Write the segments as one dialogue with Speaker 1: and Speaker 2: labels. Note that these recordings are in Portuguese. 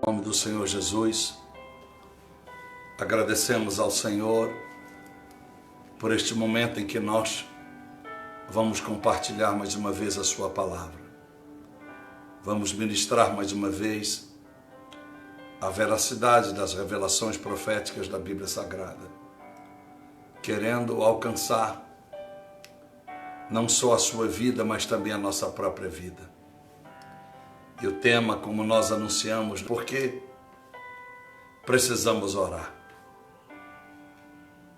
Speaker 1: Em nome do Senhor Jesus, agradecemos ao Senhor por este momento em que nós vamos compartilhar mais uma vez a sua palavra. Vamos ministrar mais uma vez a veracidade das revelações proféticas da Bíblia Sagrada, querendo alcançar não só a sua vida, mas também a nossa própria vida. E o tema, como nós anunciamos, porque precisamos orar.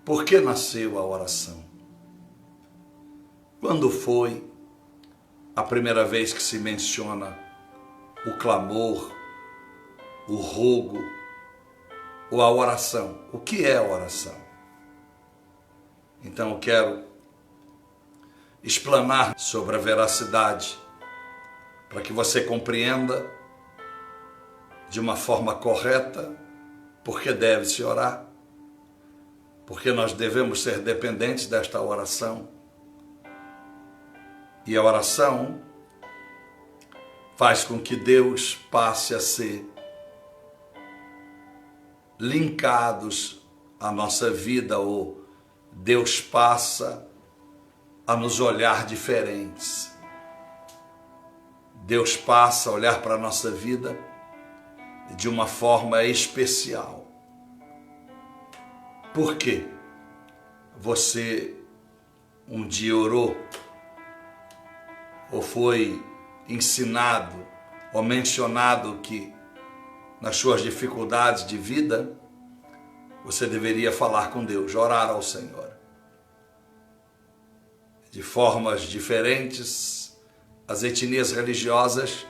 Speaker 1: Por que nasceu a oração? Quando foi a primeira vez que se menciona o clamor, o rogo ou a oração? O que é a oração? Então eu quero explanar sobre a veracidade para que você compreenda de uma forma correta por que deve-se orar, porque nós devemos ser dependentes desta oração. E a oração faz com que Deus passe a ser linkados à nossa vida, ou Deus passa a nos olhar diferentes. Deus passa a olhar para a nossa vida de uma forma especial. Por quê? Você um dia orou, ou foi ensinado, ou mencionado que nas suas dificuldades de vida, você deveria falar com Deus, orar ao Senhor. De formas diferentes, as etnias religiosas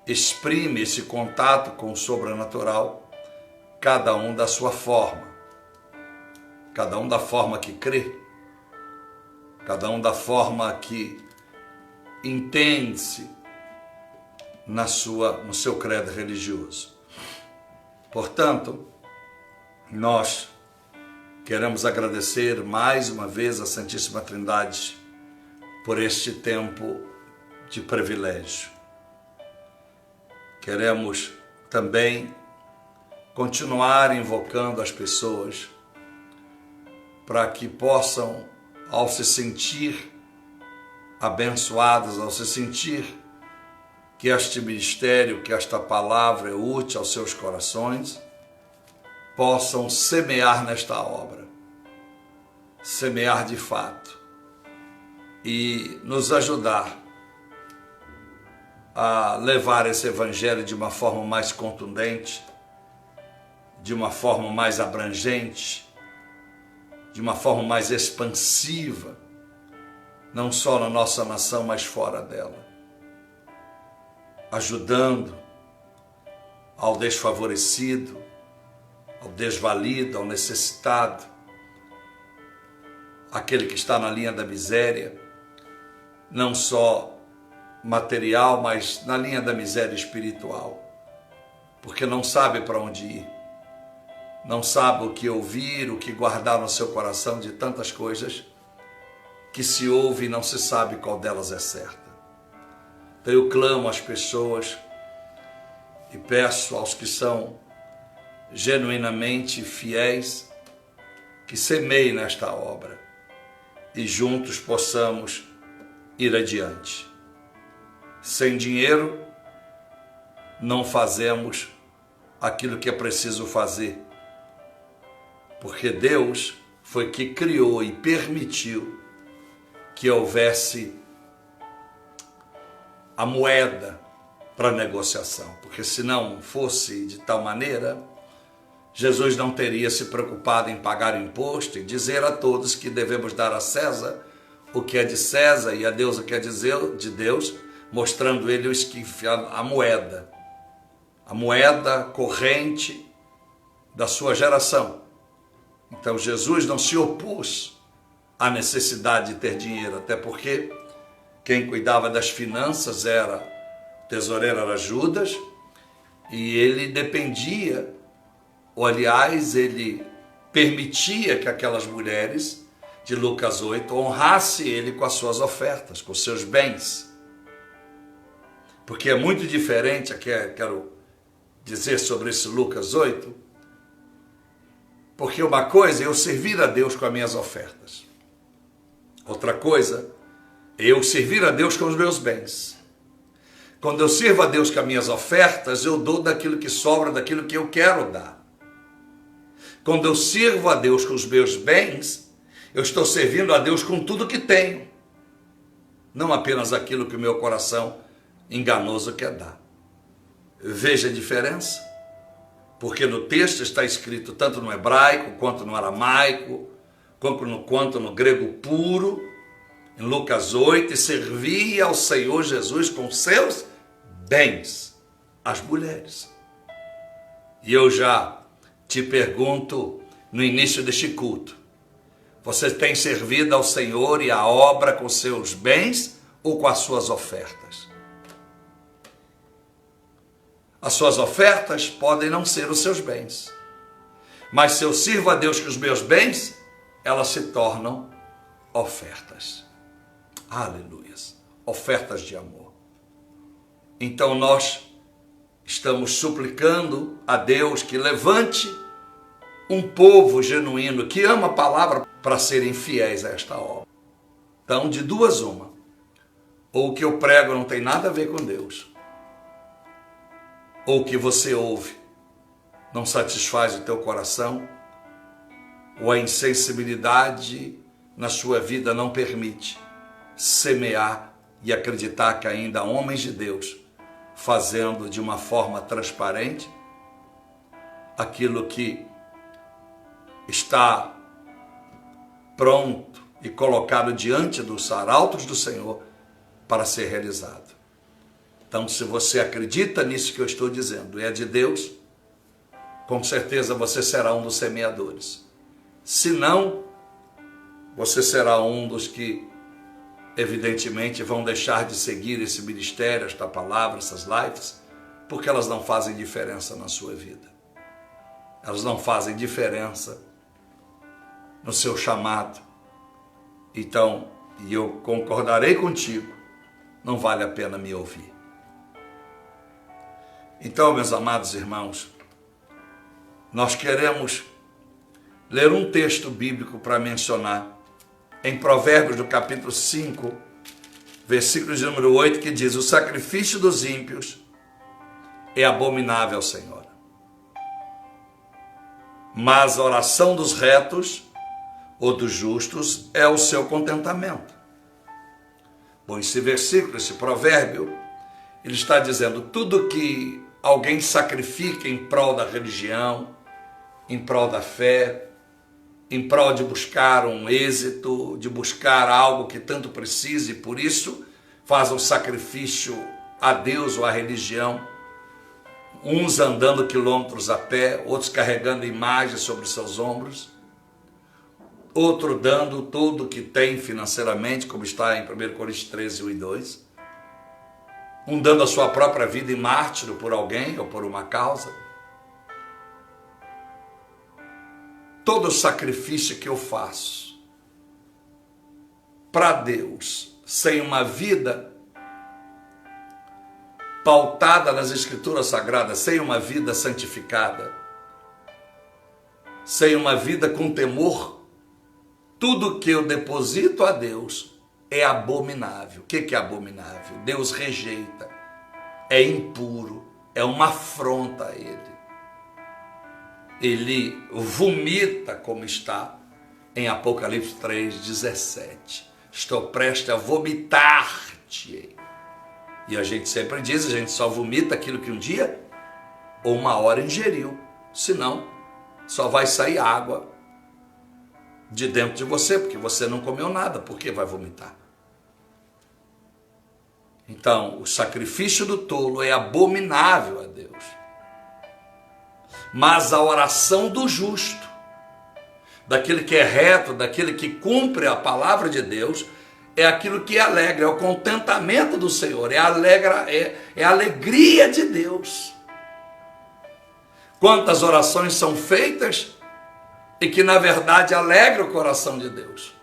Speaker 1: exprimem esse contato com o sobrenatural, cada um da sua forma, cada um da forma que crê, cada um da forma que entende-se no seu credo religioso. Portanto, nós queremos agradecer mais uma vez a Santíssima Trindade por este tempo de privilégio. Queremos também continuar invocando as pessoas para que possam, ao se sentir abençoadas, ao se sentir que este ministério, que esta palavra é útil aos seus corações, possam semear nesta obra, semear de fato e nos ajudar a levar esse evangelho de uma forma mais contundente, de uma forma mais abrangente, de uma forma mais expansiva, não só na nossa nação, mas fora dela, ajudando ao desfavorecido, ao desvalido, ao necessitado, aquele que está na linha da miséria, não só material, mas na linha da miséria espiritual, porque não sabe para onde ir, não sabe o que ouvir, o que guardar no seu coração, de tantas coisas que se ouve e não se sabe qual delas é certa. Então eu clamo às pessoas e peço aos que são genuinamente fiéis que semeiem nesta obra e juntos possamos ir adiante. Sem dinheiro não fazemos aquilo que é preciso fazer, porque Deus foi que criou e permitiu que houvesse a moeda para negociação, porque se não fosse de tal maneira, Jesus não teria se preocupado em pagar imposto e dizer a todos que devemos dar a César o que é de César e a Deus o que é de Deus, mostrando ele a moeda corrente da sua geração. Então Jesus não se opôs à necessidade de ter dinheiro, até porque quem cuidava das finanças o tesoureiro era Judas, e ele dependia, ou aliás, ele permitia que aquelas mulheres de Lucas 8 honrasse ele com as suas ofertas, com os seus bens. Porque é muito diferente, quero dizer sobre esse Lucas 8, porque uma coisa é eu servir a Deus com as minhas ofertas. Outra coisa é eu servir a Deus com os meus bens. Quando eu sirvo a Deus com as minhas ofertas, eu dou daquilo que sobra, daquilo que eu quero dar. Quando eu sirvo a Deus com os meus bens, eu estou servindo a Deus com tudo que tenho. Não apenas aquilo que o meu coração enganoso quer dar. Veja a diferença. Porque no texto está escrito tanto no hebraico, quanto no aramaico, quanto no grego puro, em Lucas 8, e servia ao Senhor Jesus com seus bens, as mulheres. E eu já te pergunto no início deste culto, você tem servido ao Senhor e à obra com seus bens ou com as suas ofertas? As suas ofertas podem não ser os seus bens, mas se eu sirvo a Deus com os meus bens, elas se tornam ofertas. Aleluias, ofertas de amor. Então nós estamos suplicando a Deus que levante um povo genuíno que ama a palavra para serem fiéis a esta obra. Então, de duas uma, ou o que eu prego não tem nada a ver com Deus, ou o que você ouve não satisfaz o teu coração, ou a insensibilidade na sua vida não permite semear e acreditar que ainda há homens de Deus fazendo de uma forma transparente aquilo que está pronto e colocado diante dos arautos do Senhor para ser realizado. Então, se você acredita nisso que eu estou dizendo, é de Deus, com certeza você será um dos semeadores. Se não, você será um dos que, evidentemente, vão deixar de seguir esse ministério, esta palavra, essas lives, porque elas não fazem diferença na sua vida. Elas não fazem diferença no seu chamado. Então, e eu concordarei contigo, não vale a pena me ouvir. Então, meus amados irmãos, nós queremos ler um texto bíblico para mencionar em Provérbios, do capítulo 5, versículo de número 8, que diz: o sacrifício dos ímpios é abominável ao Senhor, mas a oração dos retos ou dos justos é o seu contentamento. Bom, esse versículo, esse provérbio, ele está dizendo tudo que alguém sacrifica em prol da religião, em prol da fé, em prol de buscar um êxito, de buscar algo que tanto precisa e por isso faz um sacrifício a Deus ou à religião, uns andando quilômetros a pé, outros carregando imagens sobre seus ombros, outro dando tudo o que tem financeiramente, como está em 1 Coríntios 13, 1 e 2, um dando a sua própria vida em mártiro por alguém ou por uma causa. Todo sacrifício que eu faço para Deus, sem uma vida pautada nas Escrituras Sagradas, sem uma vida santificada, sem uma vida com temor, tudo que eu deposito a Deus é abominável. O que é abominável? Deus rejeita, é impuro, é uma afronta a Ele. Ele vomita, como está em Apocalipse 3:17. Estou prestes a vomitar-te. E a gente sempre diz, a gente só vomita aquilo que um dia ou uma hora ingeriu. Senão, só vai sair água de dentro de você, porque você não comeu nada, por que vai vomitar? Então, o sacrifício do tolo é abominável a Deus. Mas a oração do justo, daquele que é reto, daquele que cumpre a palavra de Deus, é aquilo que alegra, é o contentamento do Senhor, é a alegria de Deus. Quantas orações são feitas e que na verdade alegra o coração de Deus?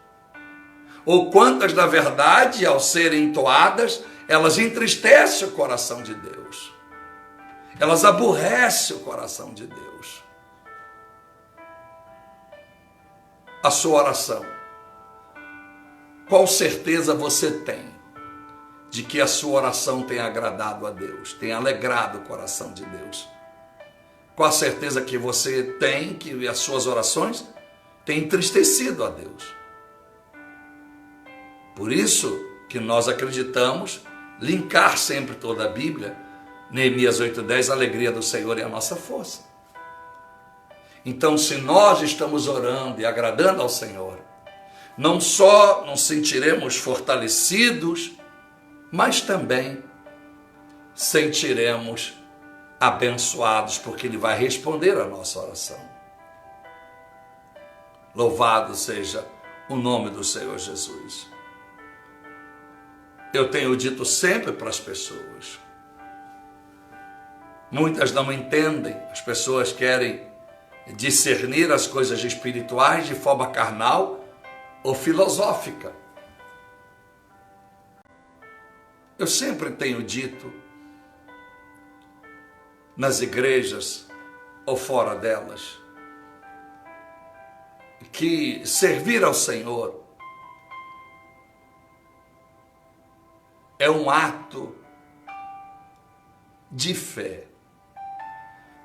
Speaker 1: Ou quantas na verdade, ao serem entoadas, elas entristecem o coração de Deus? Elas aborrecem o coração de Deus. A sua oração. Qual certeza você tem de que a sua oração tem agradado a Deus, tem alegrado o coração de Deus? Qual a certeza que você tem que as suas orações têm entristecido a Deus? Por isso que nós acreditamos linkar sempre toda a Bíblia, Neemias 8:10, a alegria do Senhor é a nossa força. Então, se nós estamos orando e agradando ao Senhor, não só nos sentiremos fortalecidos, mas também sentiremos abençoados, porque Ele vai responder a nossa oração. Louvado seja o nome do Senhor Jesus. Eu tenho dito sempre para as pessoas, muitas não entendem, as pessoas querem discernir as coisas espirituais de forma carnal ou filosófica. Eu sempre tenho dito, nas igrejas ou fora delas, que servir ao Senhor é um ato de fé.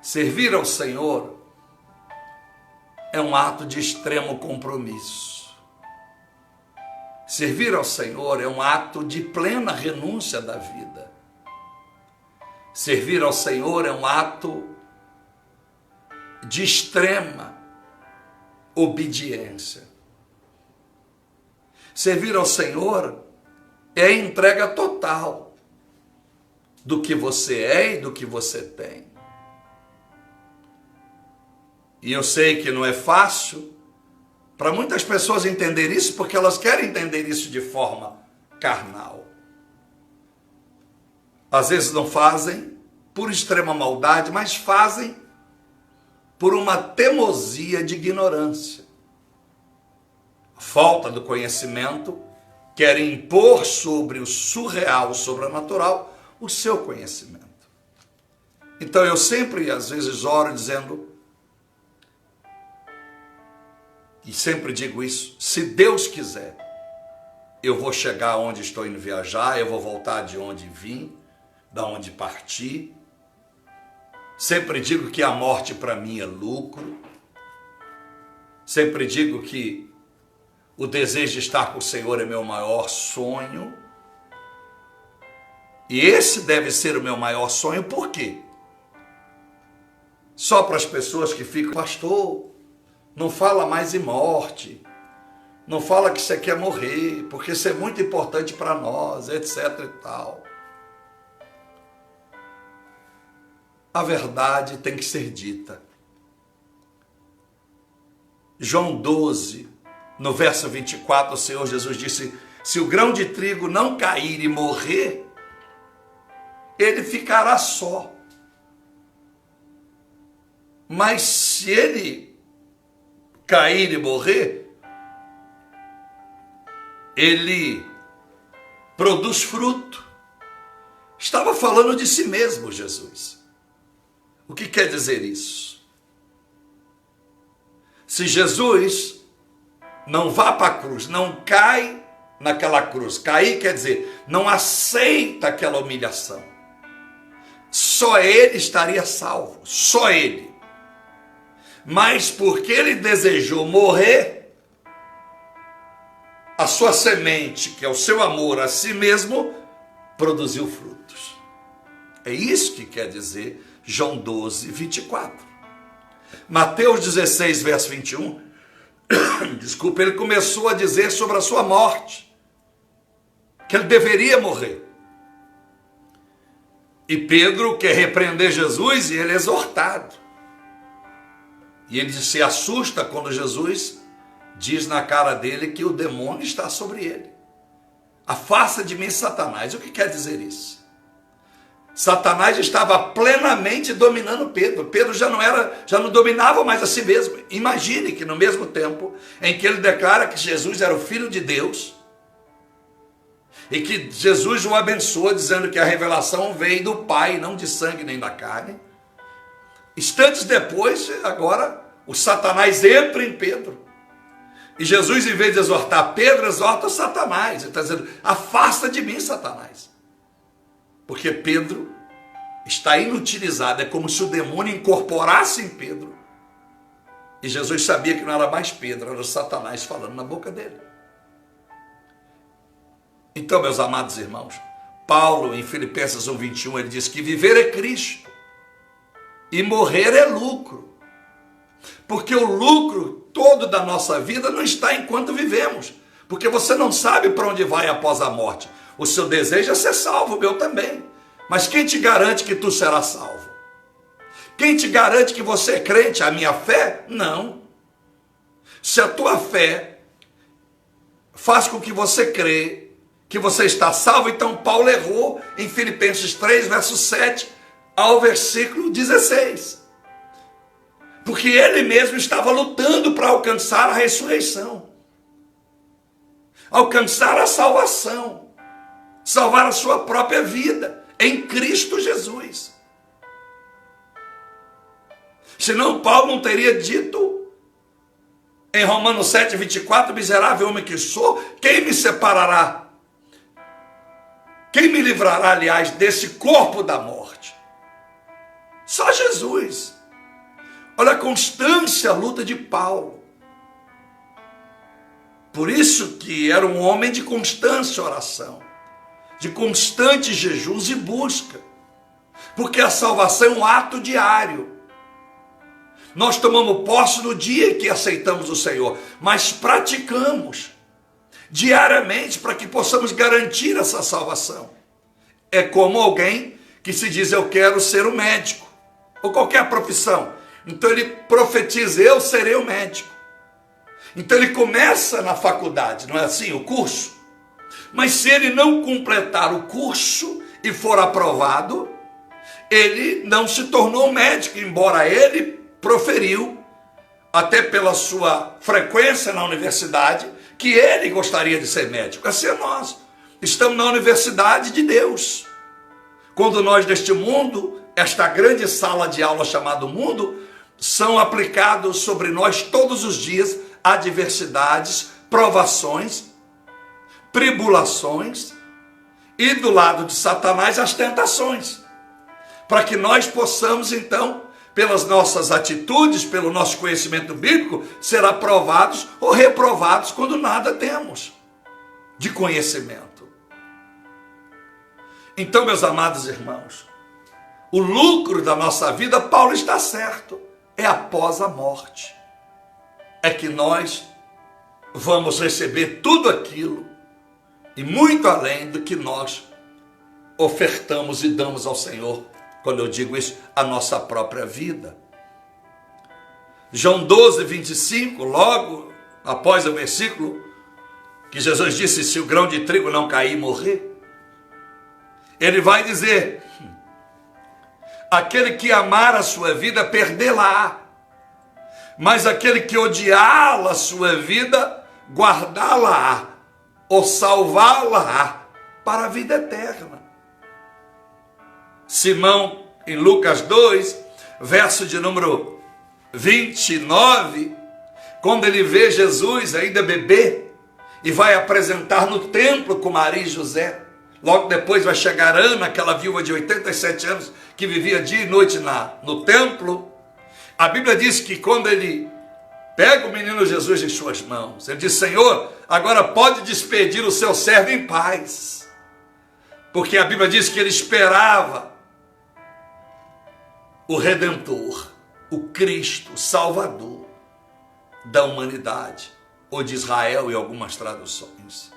Speaker 1: Servir ao Senhor é um ato de extremo compromisso. Servir ao Senhor é um ato de plena renúncia da vida. Servir ao Senhor é um ato de extrema obediência. Servir ao Senhor é a entrega total do que você é e do que você tem. E eu sei que não é fácil para muitas pessoas entender isso, porque elas querem entender isso de forma carnal. Às vezes não fazem por extrema maldade, mas fazem por uma teimosia de ignorância. A falta do conhecimento querem impor sobre o surreal, o sobrenatural, o seu conhecimento. Então eu sempre, às vezes, oro dizendo, e sempre digo isso, se Deus quiser, eu vou chegar onde estou indo viajar, eu vou voltar de onde vim, da onde parti. Sempre digo que a morte para mim é lucro. Sempre digo que o desejo de estar com o Senhor é meu maior sonho. E esse deve ser o meu maior sonho, por quê? Só para as pessoas que ficam, pastor, não fala mais em morte, não fala que você quer morrer, porque isso é muito importante para nós, etc. e tal. A verdade tem que ser dita. João 12, no verso 24, o Senhor Jesus disse, se o grão de trigo não cair e morrer, ele ficará só. Mas se ele cair e morrer, ele produz fruto. Estava falando de si mesmo, Jesus. O que quer dizer isso? Se Jesus não vá para a cruz, não cai naquela cruz, cair quer dizer, não aceita aquela humilhação, só ele estaria salvo, só ele. Mas porque ele desejou morrer, a sua semente, que é o seu amor a si mesmo, produziu frutos. É isso que quer dizer João 12, 24. Mateus 16, verso 21, desculpa, ele começou a dizer sobre a sua morte, que ele deveria morrer. E Pedro quer repreender Jesus e ele é exortado. E ele se assusta quando Jesus diz na cara dele que o demônio está sobre ele. Afasta de mim, Satanás. O que quer dizer isso? Satanás estava plenamente dominando Pedro. Pedro já não dominava mais a si mesmo. Imagine que no mesmo tempo em que ele declara que Jesus era o Filho de Deus, e que Jesus o abençoa, dizendo que a revelação veio do Pai, não de sangue nem da carne. Instantes depois, agora, o Satanás entra em Pedro. E Jesus, em vez de exortar Pedro, exorta Satanás. Ele está dizendo, afasta de mim, Satanás. Porque Pedro está inutilizado. É como se o demônio incorporasse em Pedro. E Jesus sabia que não era mais Pedro, era o Satanás falando na boca dele. Então, meus amados irmãos, Paulo, em Filipenses 1:21, ele diz que viver é Cristo e morrer é lucro. Porque o lucro todo da nossa vida não está enquanto vivemos. Porque você não sabe para onde vai após a morte. O seu desejo é ser salvo, o meu também. Mas quem te garante que tu serás salvo? Quem te garante que você é crente? A minha fé? Não. Se a tua fé faz com que você crê que você está salvo, então Paulo errou em Filipenses 3, verso 7 ao versículo 16. Porque ele mesmo estava lutando para alcançar a ressurreição, alcançar a salvação, salvar a sua própria vida em Cristo Jesus. Senão Paulo não teria dito em Romanos 7:24, miserável homem que sou, quem me separará? Quem me livrará, aliás, desse corpo da morte? Só Jesus. Olha a constância, a luta de Paulo. Por isso que era um homem de constância oração, de constantes jejuns e busca. Porque a salvação é um ato diário. Nós tomamos posse no dia que aceitamos o Senhor, mas praticamos diariamente para que possamos garantir essa salvação. É como alguém que se diz, eu quero ser um médico, ou qualquer profissão. Então ele profetiza, eu serei o médico. Então ele começa na faculdade, não é assim, o curso? Mas se ele não completar o curso e for aprovado, ele não se tornou médico, embora ele proferiu, até pela sua frequência na universidade, que ele gostaria de ser médico. Assim é nós. Estamos na universidade de Deus. Quando nós neste mundo, esta grande sala de aula chamada mundo, são aplicados sobre nós todos os dias adversidades, provações, tribulações e do lado de Satanás as tentações. Para que nós possamos então, pelas nossas atitudes, pelo nosso conhecimento bíblico, ser aprovados ou reprovados quando nada temos de conhecimento. Então, meus amados irmãos, o lucro da nossa vida, Paulo está certo, é após a morte. É que nós vamos receber tudo aquilo e muito além do que nós ofertamos e damos ao Senhor. Quando eu digo isso, a nossa própria vida. João 12:25, logo após o versículo que Jesus disse, se o grão de trigo não cair e morrer, ele vai dizer, aquele que amar a sua vida, perdê-la-á, mas aquele que odiá-la a sua vida, guardá-la-á, ou salvá-la-á para a vida eterna. Simão, em Lucas 2, verso de número 29, quando ele vê Jesus ainda bebê, e vai apresentar no templo com Maria e José, logo depois vai chegar Ana, aquela viúva de 87 anos, que vivia dia e noite no templo. A Bíblia diz que quando ele pega o menino Jesus em suas mãos, ele diz, Senhor, agora pode despedir o seu servo em paz. Porque a Bíblia diz que ele esperava o Redentor, o Cristo, o Salvador da humanidade, ou de Israel em algumas traduções.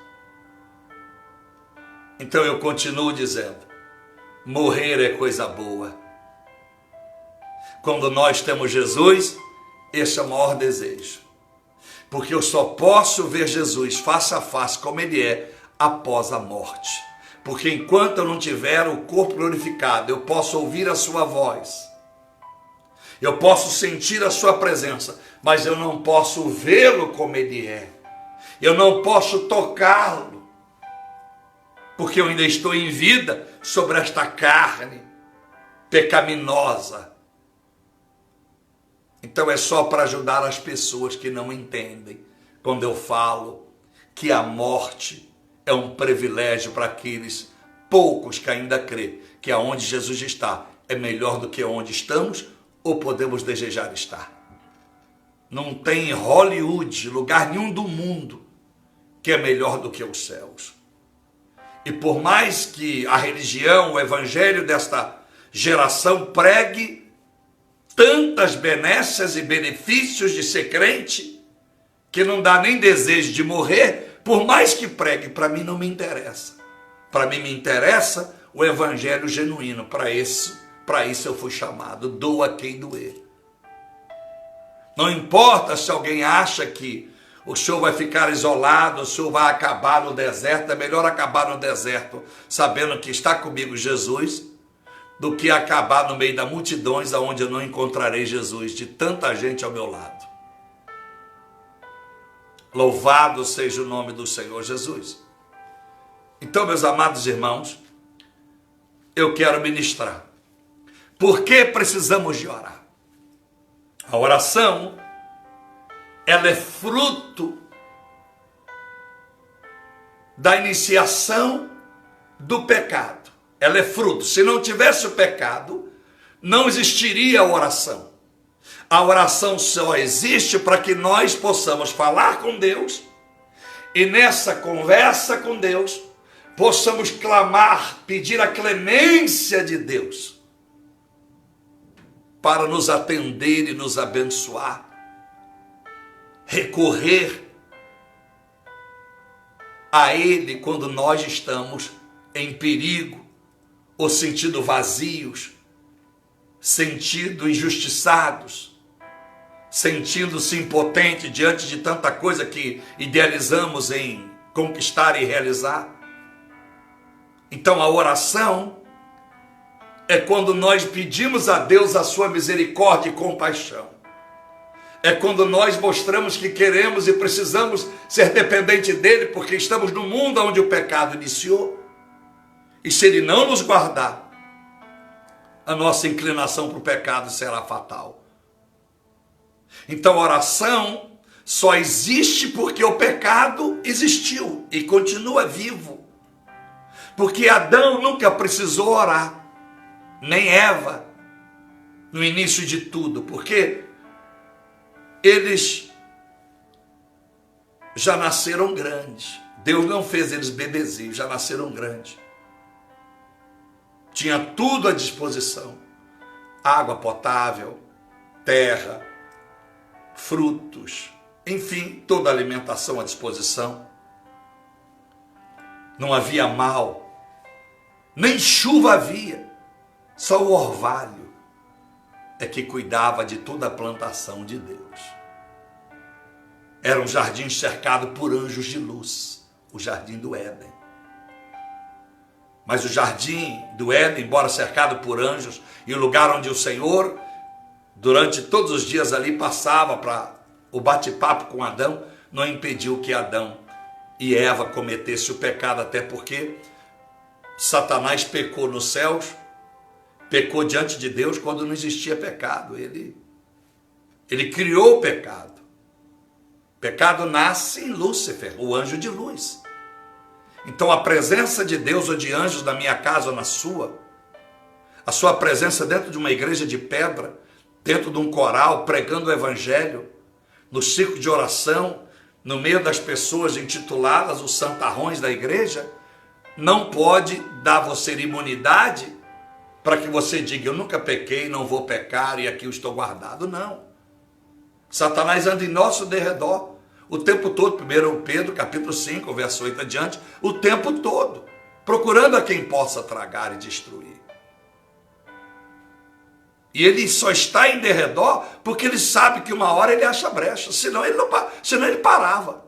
Speaker 1: Então eu continuo dizendo, morrer é coisa boa. Quando nós temos Jesus, esse é o maior desejo. Porque eu só posso ver Jesus face a face como ele é após a morte. Porque enquanto eu não tiver o corpo glorificado, eu posso ouvir a sua voz. Eu posso sentir a sua presença, mas eu não posso vê-lo como ele é. Eu não posso tocá-lo. porque eu ainda estou em vida sobre esta carne pecaminosa. Então é só para ajudar as pessoas que não entendem quando eu falo que a morte é um privilégio para aqueles poucos que ainda crê que aonde Jesus está é melhor do que onde estamos ou podemos desejar estar. Não tem Hollywood, lugar nenhum do mundo que é melhor do que os céus. E por mais que a religião, o evangelho desta geração pregue tantas benesses e benefícios de ser crente, que não dá nem desejo de morrer, por mais que pregue, para mim não me interessa. Para mim me interessa o evangelho genuíno. Para isso eu fui chamado. Doa quem doer. Não importa se alguém acha que o senhor vai ficar isolado, o senhor vai acabar no deserto. É melhor acabar no deserto sabendo que está comigo Jesus, do que acabar no meio da multidões onde eu não encontrarei Jesus, de tanta gente ao meu lado. Louvado seja o nome do Senhor Jesus. Então, meus amados irmãos, eu quero ministrar. Por que precisamos de orar? A oração, ela é fruto da iniciação do pecado. Ela é fruto. Se não tivesse o pecado, não existiria a oração. A oração só existe para que nós possamos falar com Deus e nessa conversa com Deus possamos clamar, pedir a clemência de Deus para nos atender e nos abençoar, recorrer a Ele quando nós estamos em perigo ou sentindo vazios, sentindo injustiçados, sentindo-se impotente diante de tanta coisa que idealizamos em conquistar e realizar. Então a oração é quando nós pedimos a Deus a sua misericórdia e compaixão. É quando nós mostramos que queremos e precisamos ser dependentes dele, porque estamos no mundo onde o pecado iniciou. E se ele não nos guardar, a nossa inclinação para o pecado será fatal. Então a oração só existe porque o pecado existiu e continua vivo. Porque Adão nunca precisou orar, nem Eva, no início de tudo, porque eles já nasceram grandes. Deus não fez eles bebezinhos, já nasceram grandes. Tinha tudo à disposição: água potável, terra, frutos, enfim, toda a alimentação à disposição. Não havia mal, nem chuva havia, só o orvalho é que cuidava de toda a plantação de Deus. Era um jardim cercado por anjos de luz, o jardim do Éden. Mas o jardim do Éden, embora cercado por anjos, e o lugar onde o Senhor, durante todos os dias ali, passava para o bate-papo com Adão, não impediu que Adão e Eva cometessem o pecado, até porque Satanás pecou nos céus, pecou diante de Deus quando não existia pecado. Ele criou o pecado. O pecado nasce em Lúcifer, o anjo de luz. Então a presença de Deus ou de anjos na minha casa ou na sua, a sua presença dentro de uma igreja de pedra, dentro de um coral, pregando o evangelho, no círculo de oração, no meio das pessoas intituladas os santarrões da igreja, não pode dar a você imunidade para que você diga: eu nunca pequei, não vou pecar e aqui eu estou guardado. Não. Satanás anda em nosso derredor o tempo todo. 1 Pedro capítulo 5, verso 8 adiante, o tempo todo, procurando a quem possa tragar e destruir. E ele só está em derredor porque ele sabe que uma hora ele acha brecha, senão ele parava.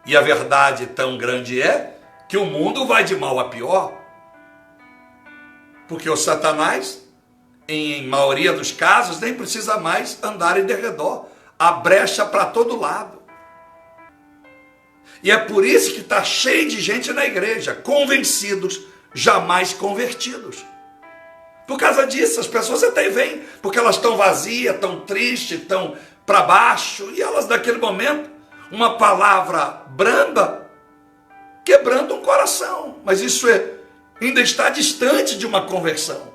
Speaker 1: E a verdade tão grande é que o mundo vai de mal a pior, porque o Satanás, em maioria dos casos, nem precisa mais andar em derredor. Há brecha para todo lado. E é por isso que está cheio de gente na igreja, convencidos, jamais convertidos. Por causa disso, as pessoas até vêm, porque elas estão vazias, estão tristes, estão para baixo, e elas naquele momento, uma palavra branda, quebrando um coração. Mas isso ainda está distante de uma conversão.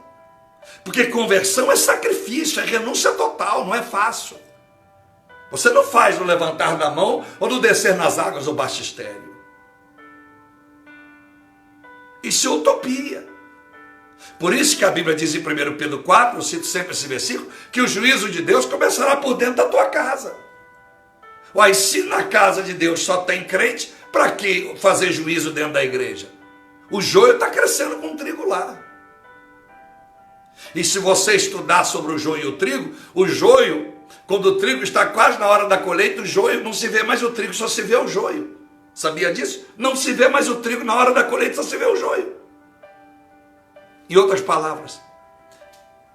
Speaker 1: Porque conversão é sacrifício, é renúncia total, não é fácil. Você não faz no levantar da mão ou no descer nas águas do batistério. Isso é utopia. Por isso que a Bíblia diz em 1 Pedro 4, eu cito sempre esse versículo, que o juízo de Deus começará por dentro da tua casa. Uai, se na casa de Deus só tem crente, para que fazer juízo dentro da igreja? O joio está crescendo com o trigo lá. E se você estudar sobre o joio e o joio, quando o trigo está quase na hora da colheita, o joio não se vê mais o trigo, só se vê o joio. Sabia disso? Não se vê mais o trigo na hora da colheita, só se vê o joio. Em outras palavras,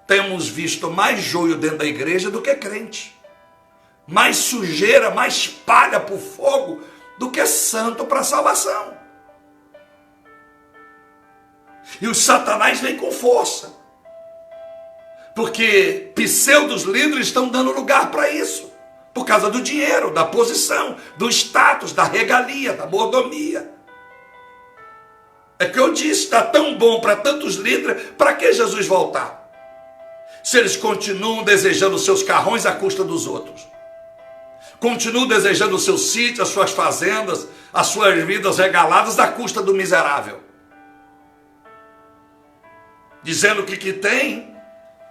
Speaker 1: temos visto mais joio dentro da igreja do que crente. Mais sujeira, mais palha para o fogo do que santo para a salvação. E os satanás vêm com força. Porque pseudos líderes estão dando lugar para isso. Por causa do dinheiro, da posição, do status, da regalia, da mordomia. É que eu disse, está tão bom para tantos líderes, para que Jesus voltar? Se eles continuam desejando os seus carrões à custa dos outros. Continuam desejando o seu sítio, as suas fazendas, as suas vidas regaladas à custa do miserável. Dizendo que o que tem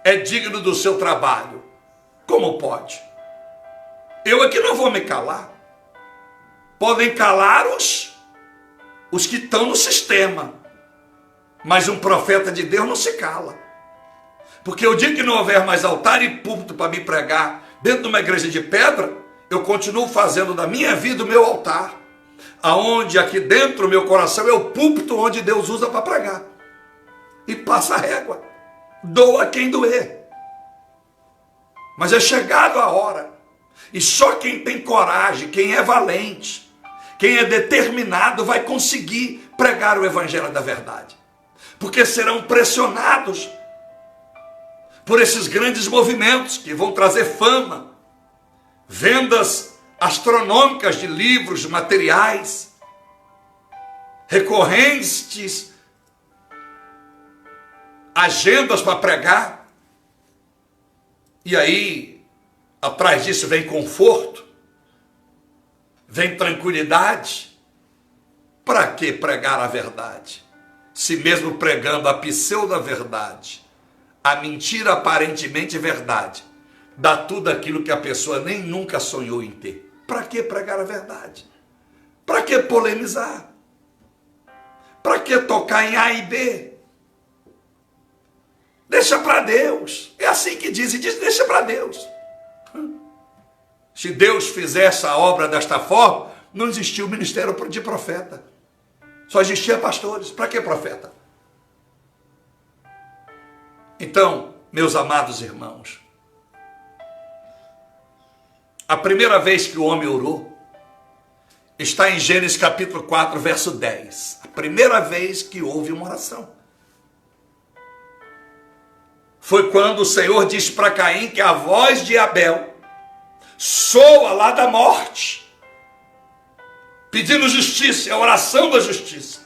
Speaker 1: é digno do seu trabalho. Como pode? Eu aqui não vou me calar. Podem calar os que estão no sistema. Mas um profeta de Deus não se cala. Porque o dia que não houver mais altar e púlpito para me pregar dentro de uma igreja de pedra, eu continuo fazendo da minha vida o meu altar. Aonde aqui dentro o meu coração é o púlpito onde Deus usa para pregar. E passa a régua. Doa quem doer. Mas é chegado a hora. E só quem tem coragem, quem é valente, quem é determinado vai conseguir pregar o evangelho da verdade. Porque serão pressionados por esses grandes movimentos que vão trazer fama, vendas astronômicas de livros, materiais, recorrentes, agendas para pregar. E aí, atrás disso vem conforto, vem tranquilidade. Para que pregar a verdade? Se mesmo pregando a pseudo-verdade, a mentira aparentemente verdade, dá tudo aquilo que a pessoa nem nunca sonhou em ter. Para que pregar a verdade? Para que polemizar? Para que tocar em A e B? Deixa para Deus. É assim que diz, e diz, deixa para Deus. Se Deus fizesse a obra desta forma, não existia o ministério de profeta. Só existia pastores. Para que profeta? Então, meus amados irmãos, a primeira vez que o homem orou está em Gênesis capítulo 4, verso 10. A primeira vez que houve uma oração foi quando o Senhor disse para Caim que a voz de Abel soa lá da morte, pedindo justiça, é a oração da justiça.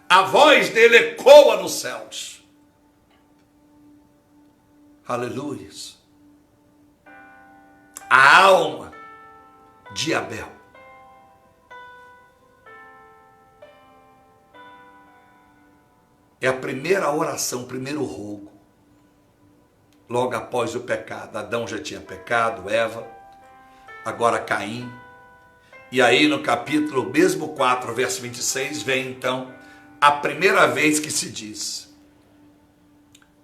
Speaker 1: A voz dele ecoa nos céus. Aleluia. A alma de Abel é a primeira oração, o primeiro rogo. Logo após o pecado, Adão já tinha pecado, Eva, agora Caim. E aí no capítulo mesmo 4, verso 26, vem então a primeira vez que se diz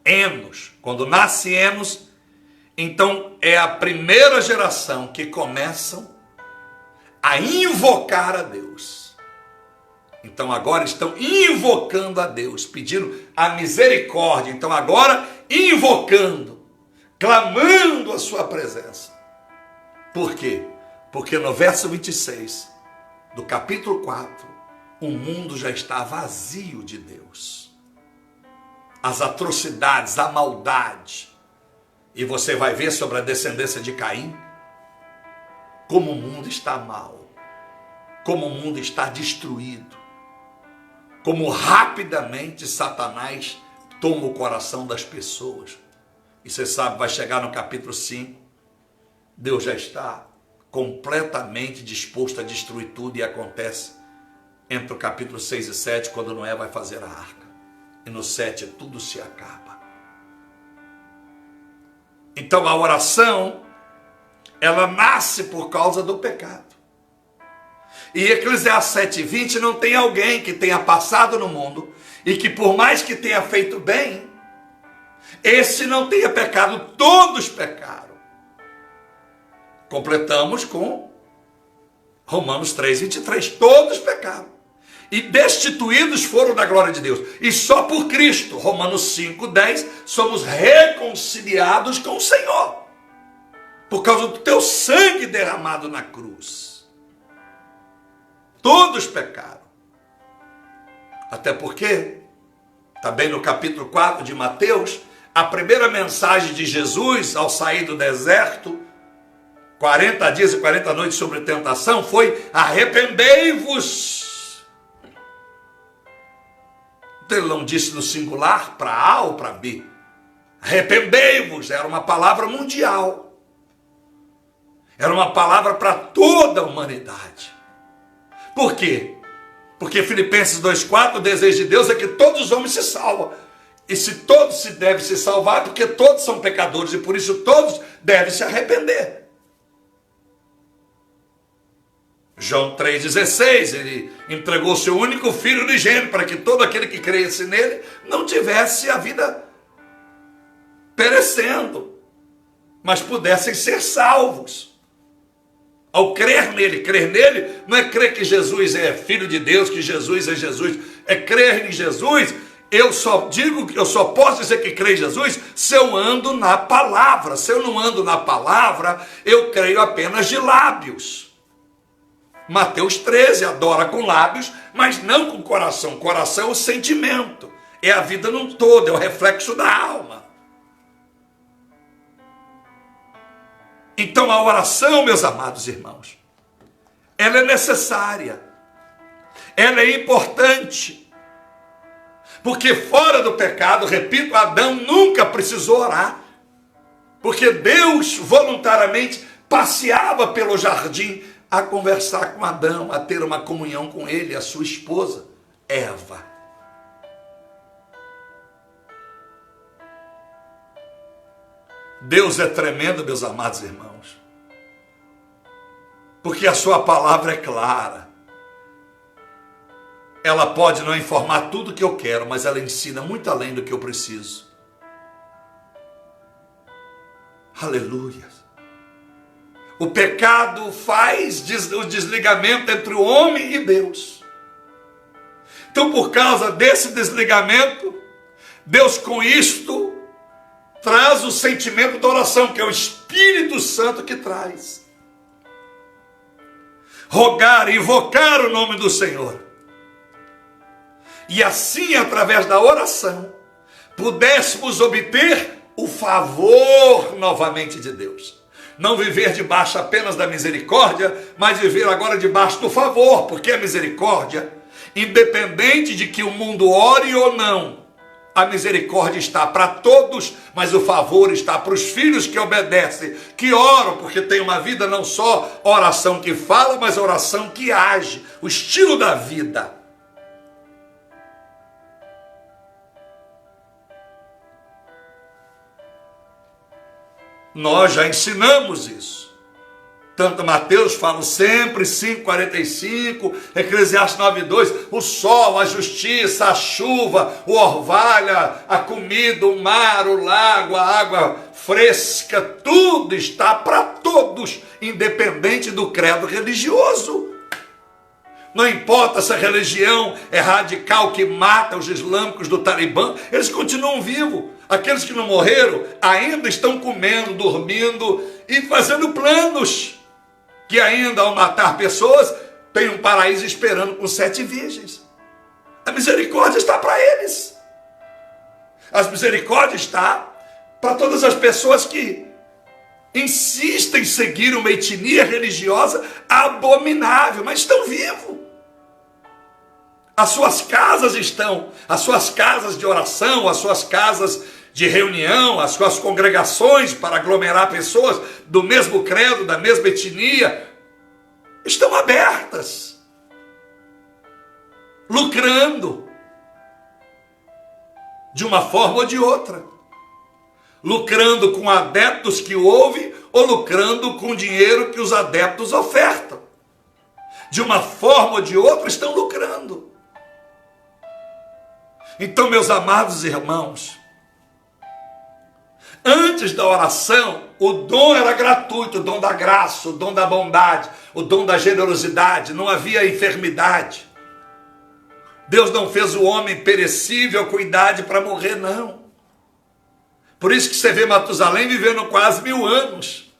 Speaker 1: Enos. Quando nasce Enos, então é a primeira geração que começam a invocar a Deus. Então agora estão invocando a Deus, pedindo a misericórdia. Então agora invocando, clamando a sua presença. Por quê? Porque no verso 26 do capítulo 4, o mundo já está vazio de Deus. As atrocidades, a maldade. E você vai ver sobre a descendência de Caim, como o mundo está mal, como o mundo está destruído, como rapidamente Satanás toma o coração das pessoas. E você sabe, vai chegar no capítulo 5, Deus já está completamente disposto a destruir tudo, e acontece entre o capítulo 6 e 7, quando Noé vai fazer a arca. E no 7 tudo se acaba. Então a oração, ela nasce por causa do pecado. E Eclesiastes 7:20, não tem alguém que tenha passado no mundo e que por mais que tenha feito bem, esse não tenha pecado. Todos pecaram. Completamos com Romanos 3:23, todos pecaram e destituídos foram da glória de Deus. E só por Cristo, Romanos 5:10, somos reconciliados com o Senhor, por causa do teu sangue derramado na cruz. Todos pecaram. Até porque, também no capítulo 4 de Mateus, a primeira mensagem de Jesus ao sair do deserto, 40 dias e 40 noites sobre tentação, foi: arrependei-vos. Então ele não disse no singular, para A ou para B. Arrependei-vos, era uma palavra mundial. Era uma palavra para toda a humanidade. Por quê? Porque Filipenses 2:4, o desejo de Deus é que todos os homens se salvam. E se todos se devem se salvar, é porque todos são pecadores, e por isso todos devem se arrepender. João 3,16, ele entregou seu único filho unigênito para que todo aquele que cresce nele não tivesse a vida perecendo, mas pudessem ser salvos. Ao crer nele não é crer que Jesus é filho de Deus, que Jesus é Jesus, é crer em Jesus. Eu só posso dizer que creio em Jesus se eu ando na palavra. Se eu não ando na palavra, eu creio apenas de lábios. Mateus 13, adora com lábios, mas não com coração. Coração é o sentimento, é a vida num todo, é o reflexo da alma. Então a oração, meus amados irmãos, ela é necessária, ela é importante, porque fora do pecado, repito, Adão nunca precisou orar, porque Deus voluntariamente passeava pelo jardim a conversar com Adão, a ter uma comunhão com ele, a sua esposa, Eva. Deus é tremendo, meus amados irmãos, porque a sua palavra é clara. Ela pode não informar tudo que eu quero, mas ela ensina muito além do que eu preciso. Aleluia. O pecado faz o desligamento entre o homem e Deus. Então, por causa desse desligamento, Deus com isto traz o sentimento da oração, que é o Espírito Santo que traz. Rogar, invocar o nome do Senhor. E assim, através da oração, pudéssemos obter o favor novamente de Deus. Não viver debaixo apenas da misericórdia, mas viver agora debaixo do favor, porque a misericórdia, independente de que o mundo ore ou não, a misericórdia está para todos, mas o favor está para os filhos que obedecem, que oram, porque tem uma vida não só oração que fala, mas oração que age, o estilo da vida. Nós já ensinamos isso. Tanto Mateus fala sempre, 5:45, Eclesiastes 9:2, o sol, a justiça, a chuva, o orvalho, a comida, o mar, o lago, a água fresca, tudo está para todos, independente do credo religioso. Não importa se a religião é radical que mata os islâmicos do Talibã, eles continuam vivos. Aqueles que não morreram ainda estão comendo, dormindo e fazendo planos que ainda ao matar pessoas tem um paraíso esperando com 7 virgens. A misericórdia está para eles. A misericórdia está para todas as pessoas que insistem em seguir uma etnia religiosa abominável, mas estão vivos. As suas casas as suas casas de oração, as suas casas de reunião, as suas congregações para aglomerar pessoas do mesmo credo, da mesma etnia, estão abertas, lucrando de uma forma ou de outra, lucrando com adeptos que ouvem ou lucrando com o dinheiro que os adeptos ofertam. De uma forma ou de outra estão lucrando. Então, meus amados irmãos, antes da oração, o dom era gratuito, o dom da graça, o dom da bondade, o dom da generosidade, não havia enfermidade. Deus não fez o homem perecível com idade para morrer, não. Por isso que você vê Matusalém vivendo quase 1000 anos.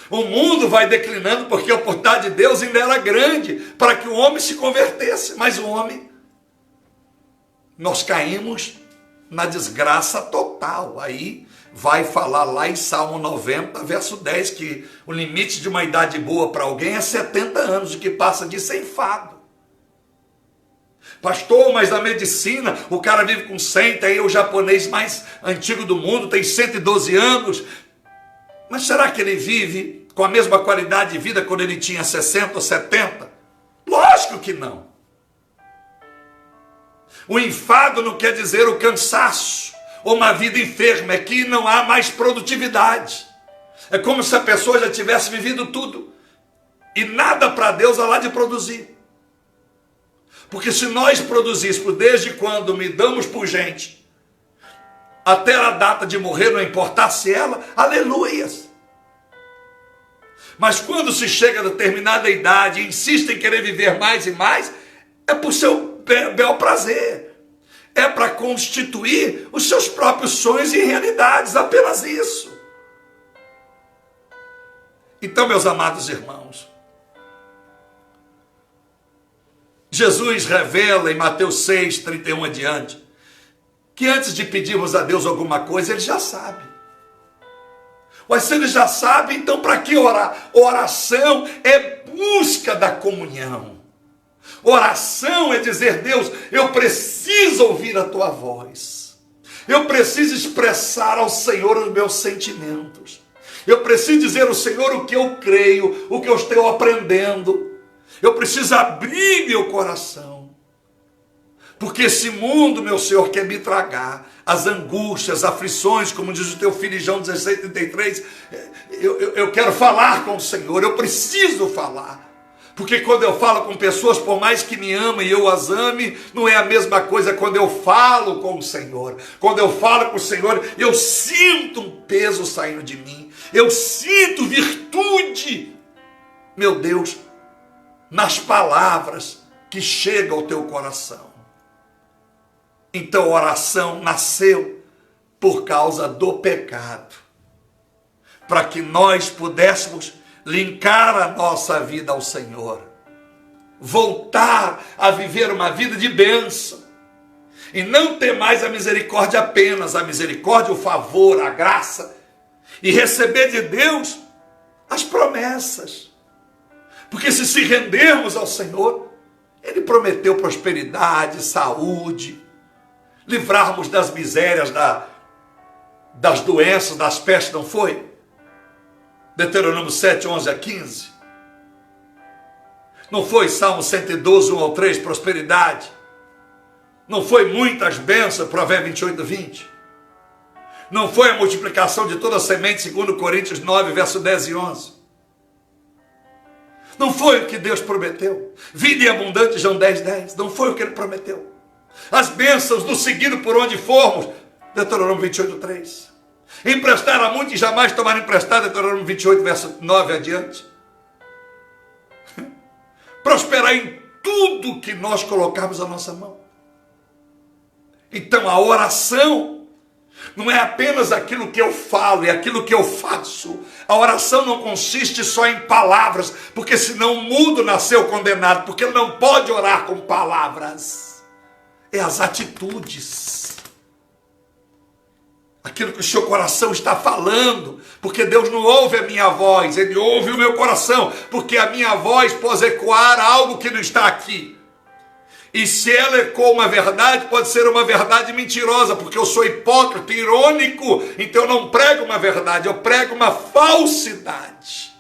Speaker 1: O mundo vai declinando porque a oportunidade de Deus ainda era grande para que o homem se convertesse, mas o homem, nós caímos na desgraça total. Aí vai falar lá em Salmo 90, verso 10, que o limite de uma idade boa para alguém é 70 anos, o que passa disso é enfado. Pastor, mas na medicina o cara vive com 100, tem o japonês mais antigo do mundo, tem 112 anos. Mas será que ele vive com a mesma qualidade de vida quando ele tinha 60 ou 70? Lógico que não. O enfado não quer dizer o cansaço ou uma vida enferma, é que não há mais produtividade. É como se a pessoa já tivesse vivido tudo e nada para Deus há lá de produzir. Porque se nós produzíssemos desde quando me damos por gente, até a data de morrer, não importasse ela, aleluias. Mas quando se chega a determinada idade e insiste em querer viver mais e mais, é por seu bel prazer. É para constituir os seus próprios sonhos em realidades, apenas isso. Então, meus amados irmãos, Jesus revela em Mateus 6, 31 adiante, que antes de pedirmos a Deus alguma coisa, Ele já sabe. Mas se Ele já sabe, então para que orar? Oração é busca da comunhão. Oração é dizer, Deus, eu preciso ouvir a Tua voz. Eu preciso expressar ao Senhor os meus sentimentos. Eu preciso dizer ao Senhor o que eu creio, o que eu estou aprendendo. Eu preciso abrir meu coração. Porque esse mundo, meu Senhor, quer me tragar. As angústias, as aflições, como diz o teu filho João 16:33. Eu quero falar com o Senhor, eu preciso falar. Porque quando eu falo com pessoas, por mais que me amem e eu as ame, não é a mesma coisa quando eu falo com o Senhor. Quando eu falo com o Senhor, eu sinto um peso saindo de mim. Eu sinto virtude, meu Deus, nas palavras que chegam ao teu coração. Então a oração nasceu por causa do pecado, para que nós pudéssemos linkar a nossa vida ao Senhor, voltar a viver uma vida de bênção, e não ter mais a misericórdia apenas, a misericórdia, o favor, a graça, e receber de Deus as promessas. Porque se rendermos ao Senhor, Ele prometeu prosperidade, saúde, livrarmos das misérias, das doenças, das pestes, não foi? Deuteronômio 7, 11 a 15. Não foi Salmo 112, 1 ao 3, prosperidade? Não foi muitas bênçãos, Provérbio 28, 20? Não foi a multiplicação de toda a semente, segundo Coríntios 9, verso 10 e 11? Não foi o que Deus prometeu? Vida e abundante, João 10, 10. Não foi o que Ele prometeu? As bênçãos do seguido por onde formos, Deuteronômio 28, 3. Emprestar a muito e jamais tomar emprestado, Deuteronômio 28, verso 9 adiante. Prosperar em tudo que nós colocarmos a nossa mão. Então a oração Não é apenas aquilo que eu falo, é aquilo que eu faço. A oração não consiste só em palavras, porque senão o mudo nasceu condenado, porque ele não pode orar com palavras. É as atitudes. Aquilo que o seu coração está falando, porque Deus não ouve a minha voz, Ele ouve o meu coração, porque a minha voz pode ecoar algo que não está aqui. E se ela ecoa uma verdade, pode ser uma verdade mentirosa, porque eu sou hipócrita, irônico, então eu não prego uma verdade, eu prego uma falsidade.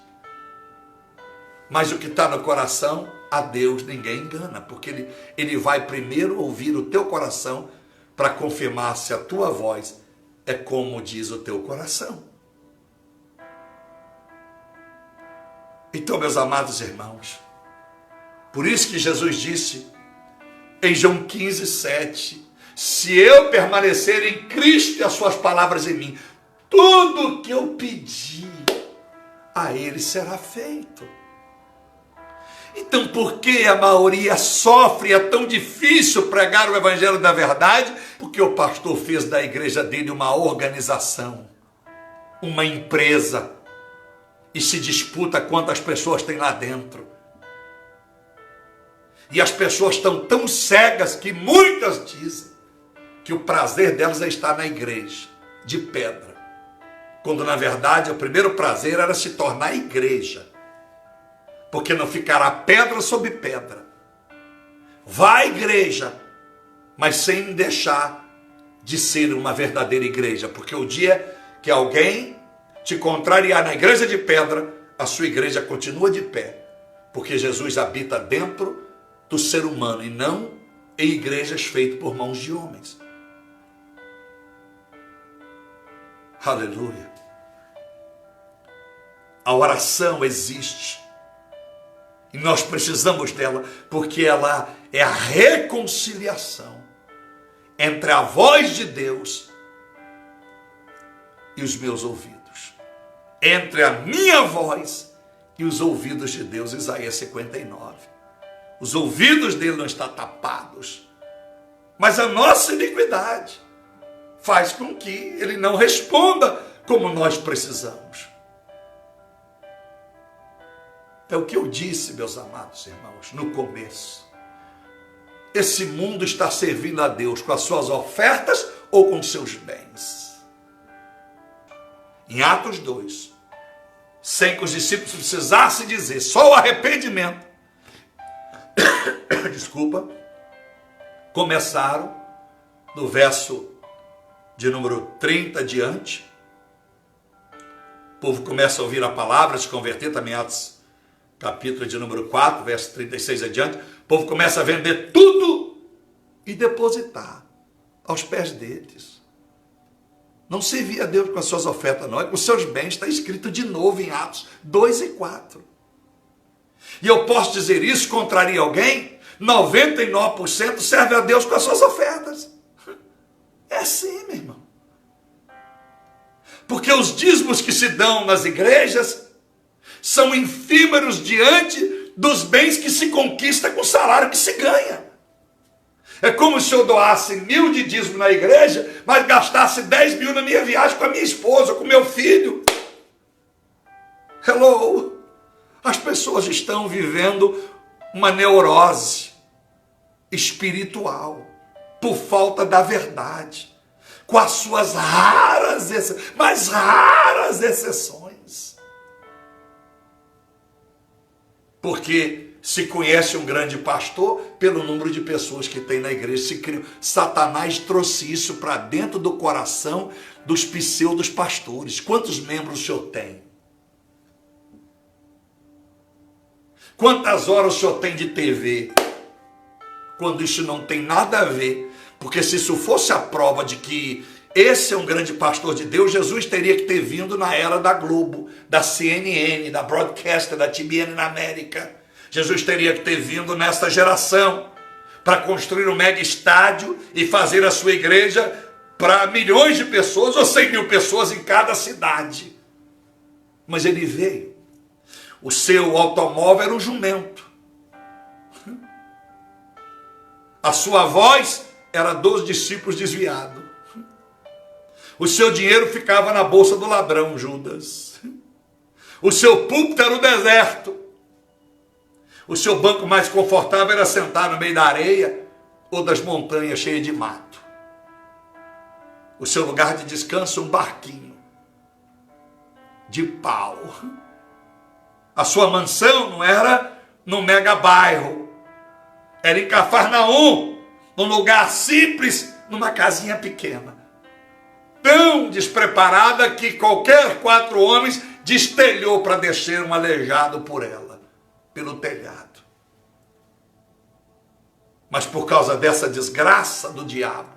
Speaker 1: Mas o que está no coração, a Deus ninguém engana, porque ele vai primeiro ouvir o teu coração para confirmar se a tua voz é como diz o teu coração. Então, meus amados irmãos, por isso que Jesus disse em João 15, 7, se eu permanecer em Cristo e as suas palavras em mim, tudo que eu pedir a Ele será feito. Então, por que a maioria sofre? É tão difícil pregar o Evangelho da verdade? Porque o pastor fez da igreja dele uma organização, uma empresa, e se disputa quantas pessoas tem lá dentro. E as pessoas estão tão cegas que muitas dizem que o prazer delas é estar na igreja, de pedra. Quando na verdade o primeiro prazer era se tornar igreja. Porque não ficará pedra sobre pedra. Vá à igreja, mas sem deixar de ser uma verdadeira igreja. Porque o dia que alguém te contrariar na igreja de pedra, a sua igreja continua de pé. Porque Jesus habita dentro do ser humano e não em igrejas feitas por mãos de homens. Aleluia. A oração existe. E nós precisamos dela, porque ela é a reconciliação entre a voz de Deus e os meus ouvidos. Entre a minha voz e os ouvidos de Deus. Isaías 59. Os ouvidos dele não estão tapados, mas a nossa iniquidade faz com que ele não responda como nós precisamos. É o que eu disse, meus amados irmãos, no começo. Esse mundo está servindo a Deus com as suas ofertas ou com seus bens. Em Atos 2, sem que os discípulos precisassem dizer, só o arrependimento, desculpa, começaram do verso de número 30 adiante. O povo começa a ouvir a palavra, se converter, também Atos capítulo de número 4, verso 36 adiante. O povo começa a vender tudo e depositar aos pés deles. Não servia a Deus com as suas ofertas, não, é com os seus bens. Está escrito de novo em Atos 2 e 4. E eu posso dizer isso, contraria alguém? 99% serve a Deus com as suas ofertas. É assim, meu irmão. Porque os dízimos que se dão nas igrejas são efímeros diante dos bens que se conquista com o salário que se ganha. É como se eu doasse 1.000 de dízimo na igreja, mas gastasse 10 mil na minha viagem com a minha esposa, com o meu filho. Hello! As pessoas estão vivendo uma neurose espiritual por falta da verdade, com as suas mas raras exceções. Porque se conhece um grande pastor pelo número de pessoas que tem na igreja. Se criam. Satanás trouxe isso para dentro do coração dos pseudos pastores. Quantos membros o senhor tem? Quantas horas o senhor tem de TV? Quando isso não tem nada a ver. Porque se isso fosse a prova de que esse é um grande pastor de Deus, Jesus teria que ter vindo na era da Globo, da CNN, da Broadcaster, da TBN na América. Jesus teria que ter vindo nessa geração para construir um mega estádio e fazer a sua igreja para milhões de pessoas ou 100 mil pessoas em cada cidade. Mas ele veio. O seu automóvel era um jumento. A sua voz era dos discípulos desviados. O seu dinheiro ficava na bolsa do ladrão, Judas. O seu púlpito era o deserto. O seu banco mais confortável era sentar no meio da areia ou das montanhas cheias de mato. O seu lugar de descanso, um barquinho de pau. A sua mansão não era no mega bairro, era em Cafarnaum, num lugar simples, numa casinha pequena. Tão despreparada que qualquer 4 homens destelhou para descer um aleijado por ela, pelo telhado. Mas por causa dessa desgraça do diabo,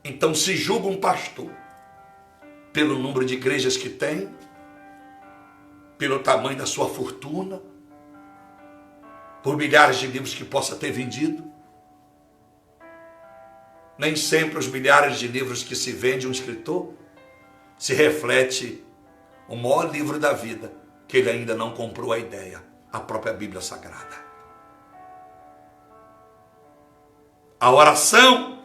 Speaker 1: então se julga um pastor pelo número de igrejas que tem, pelo tamanho da sua fortuna, por milhares de livros que possa ter vendido. Nem sempre os milhares de livros que se vende um escritor se reflete o maior livro da vida, que ele ainda não comprou a ideia, a própria Bíblia Sagrada. A oração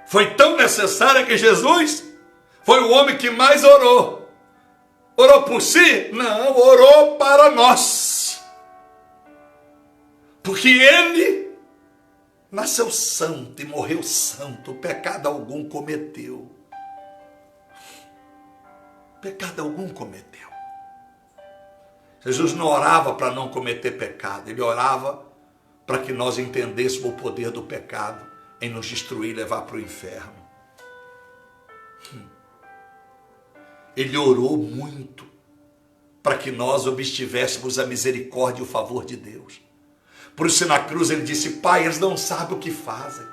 Speaker 1: foi tão necessária que Jesus foi o homem que mais orou. Orou por si? Não, orou para nós. Porque ele nasceu santo e morreu santo, pecado algum cometeu. Pecado algum cometeu. Jesus não orava para não cometer pecado, ele orava para que nós entendêssemos o poder do pecado em nos destruir e levar para o inferno. Ele orou muito para que nós obtivéssemos a misericórdia e o favor de Deus. Por isso na cruz ele disse: Pai, eles não sabem o que fazem.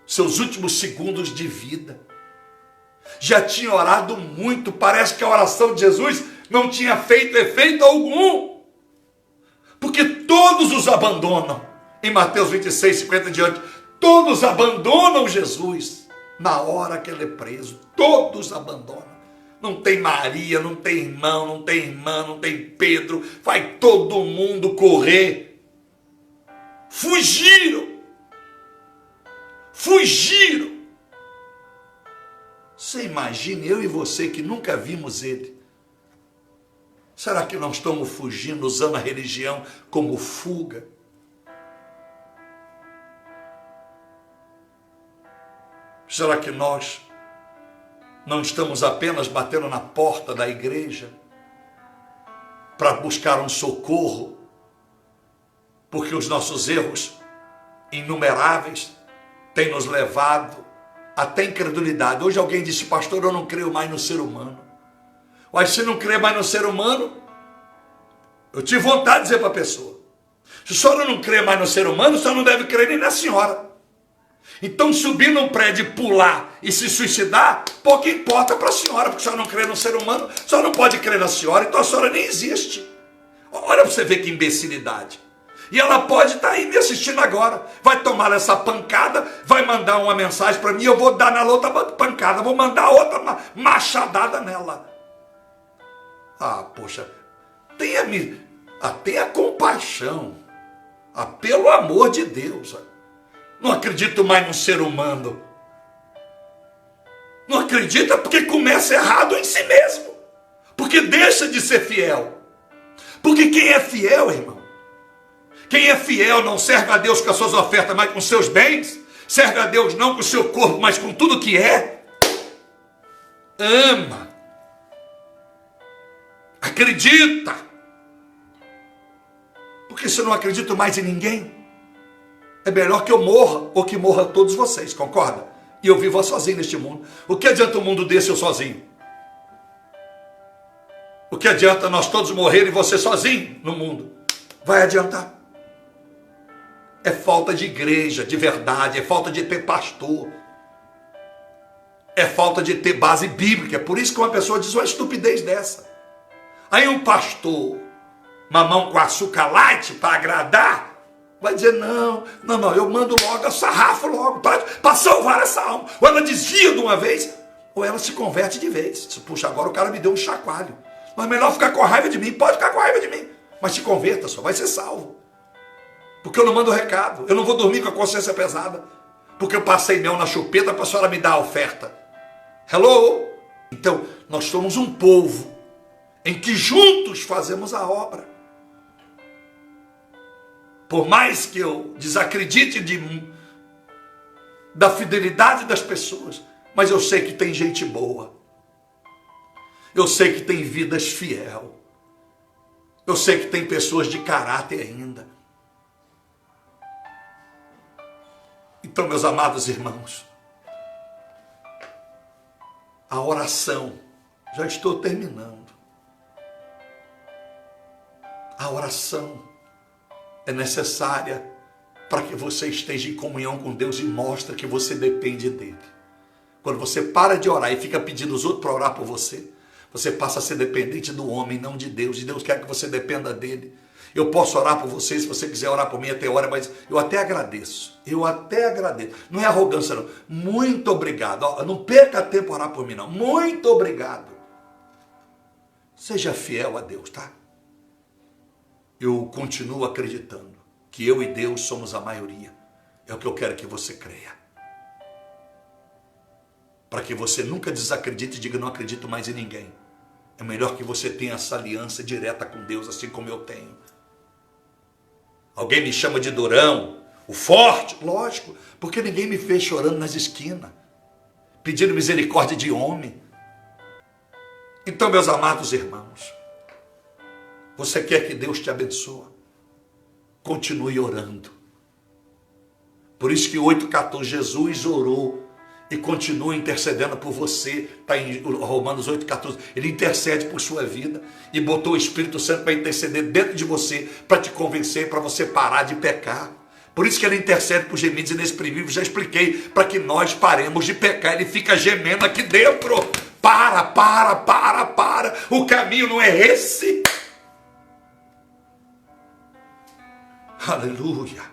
Speaker 1: Seus últimos segundos de vida. Já tinha orado muito, parece que a oração de Jesus não tinha feito efeito algum. Porque todos os abandonam. Em Mateus 26, 50 em diante, todos abandonam Jesus na hora que ele é preso. Todos abandonam. Não tem Maria, não tem irmão, não tem irmã, não tem Pedro. Vai todo mundo correr. Fugiram. Fugiram. Você imagina, eu e você que nunca vimos ele. Será que nós estamos fugindo, usando a religião como fuga? Será que nós não estamos apenas batendo na porta da igreja para buscar um socorro? Porque os nossos erros inumeráveis têm nos levado até incredulidade. Hoje alguém disse: pastor, eu não creio mais no ser humano. Mas se não crê mais no ser humano, eu tive vontade de dizer para a pessoa: se a senhora não crê mais no ser humano, a senhora não deve crer nem na senhora. Então subir num prédio, pular e se suicidar, pouco importa para a senhora, porque a senhora não crê no ser humano, a senhora não pode crer na senhora, então a senhora nem existe. Olha para você ver que imbecilidade. E ela pode estar aí me assistindo agora, vai tomar essa pancada, vai mandar uma mensagem para mim, eu vou dar na outra pancada, vou mandar outra machadada nela. Ah, poxa, tenha compaixão, pelo amor de Deus. Não acredito mais no ser humano. Não acredita porque começa errado em si mesmo, porque deixa de ser fiel. Porque quem é fiel, irmão, quem é fiel não serve a Deus com as suas ofertas, mas com seus bens. Serve a Deus não com o seu corpo, mas com tudo que é. Ama. Acredita. Porque se eu não acredito mais em ninguém, é melhor que eu morra ou que morra todos vocês, concorda? E eu vivo sozinho neste mundo. O que adianta um mundo desse eu sozinho? O que adianta nós todos morrer e você sozinho no mundo? Vai adiantar. É falta de igreja, de verdade, é falta de ter pastor, é falta de ter base bíblica. É por isso que uma pessoa diz uma estupidez dessa. Aí um pastor, mamão com açúcar light para agradar, vai dizer: não, eu mando logo, eu sarrafo logo, para salvar essa alma. Ou ela desvia de uma vez, ou ela se converte de vez. Puxa, agora o cara me deu um chacoalho. Mas é melhor ficar com raiva de mim, pode ficar com raiva de mim, mas se converta, só vai ser salvo. Porque eu não mando recado, eu não vou dormir com a consciência pesada. porque eu passei mel na chupeta para a senhora me dar a oferta. Hello? Então, nós somos um povo em que juntos fazemos a obra. Por mais que eu desacredite da fidelidade das pessoas, mas eu sei que tem gente boa. Eu sei que tem vidas fiel. Eu sei que tem pessoas de caráter ainda. Então, meus amados irmãos, a oração, já estou terminando. A oração é necessária para que você esteja em comunhão com Deus e mostre que você depende dele. Quando você para de orar e fica pedindo os outros para orar por você, você passa a ser dependente do homem, não de Deus. E Deus quer que você dependa dele. Eu posso orar por você, se você quiser orar por mim até hora, mas eu até agradeço. Eu até agradeço. Não é arrogância, não. Muito obrigado. Não perca tempo orar por mim, não. Muito obrigado. Seja fiel a Deus, tá? Eu continuo acreditando que eu e Deus somos a maioria. É o que eu quero que você creia. Para que você nunca desacredite e diga, não acredito mais em ninguém. É melhor que você tenha essa aliança direta com Deus, assim como eu tenho. Alguém me chama de durão, o forte, lógico, porque ninguém me fez chorando nas esquinas, pedindo misericórdia de homem. Então, meus amados irmãos, você quer que Deus te abençoe? Continue orando. Por isso que 8,14, Jesus orou e continua intercedendo por você. Está em Romanos 8,14. Ele intercede por sua vida e botou o Espírito Santo para interceder dentro de você, para te convencer, para você parar de pecar. Por isso que ele intercede por gemidos inexprimíveis. Já expliquei, para que nós paremos de pecar. Ele fica gemendo aqui dentro. Para. O caminho não é esse. Aleluia.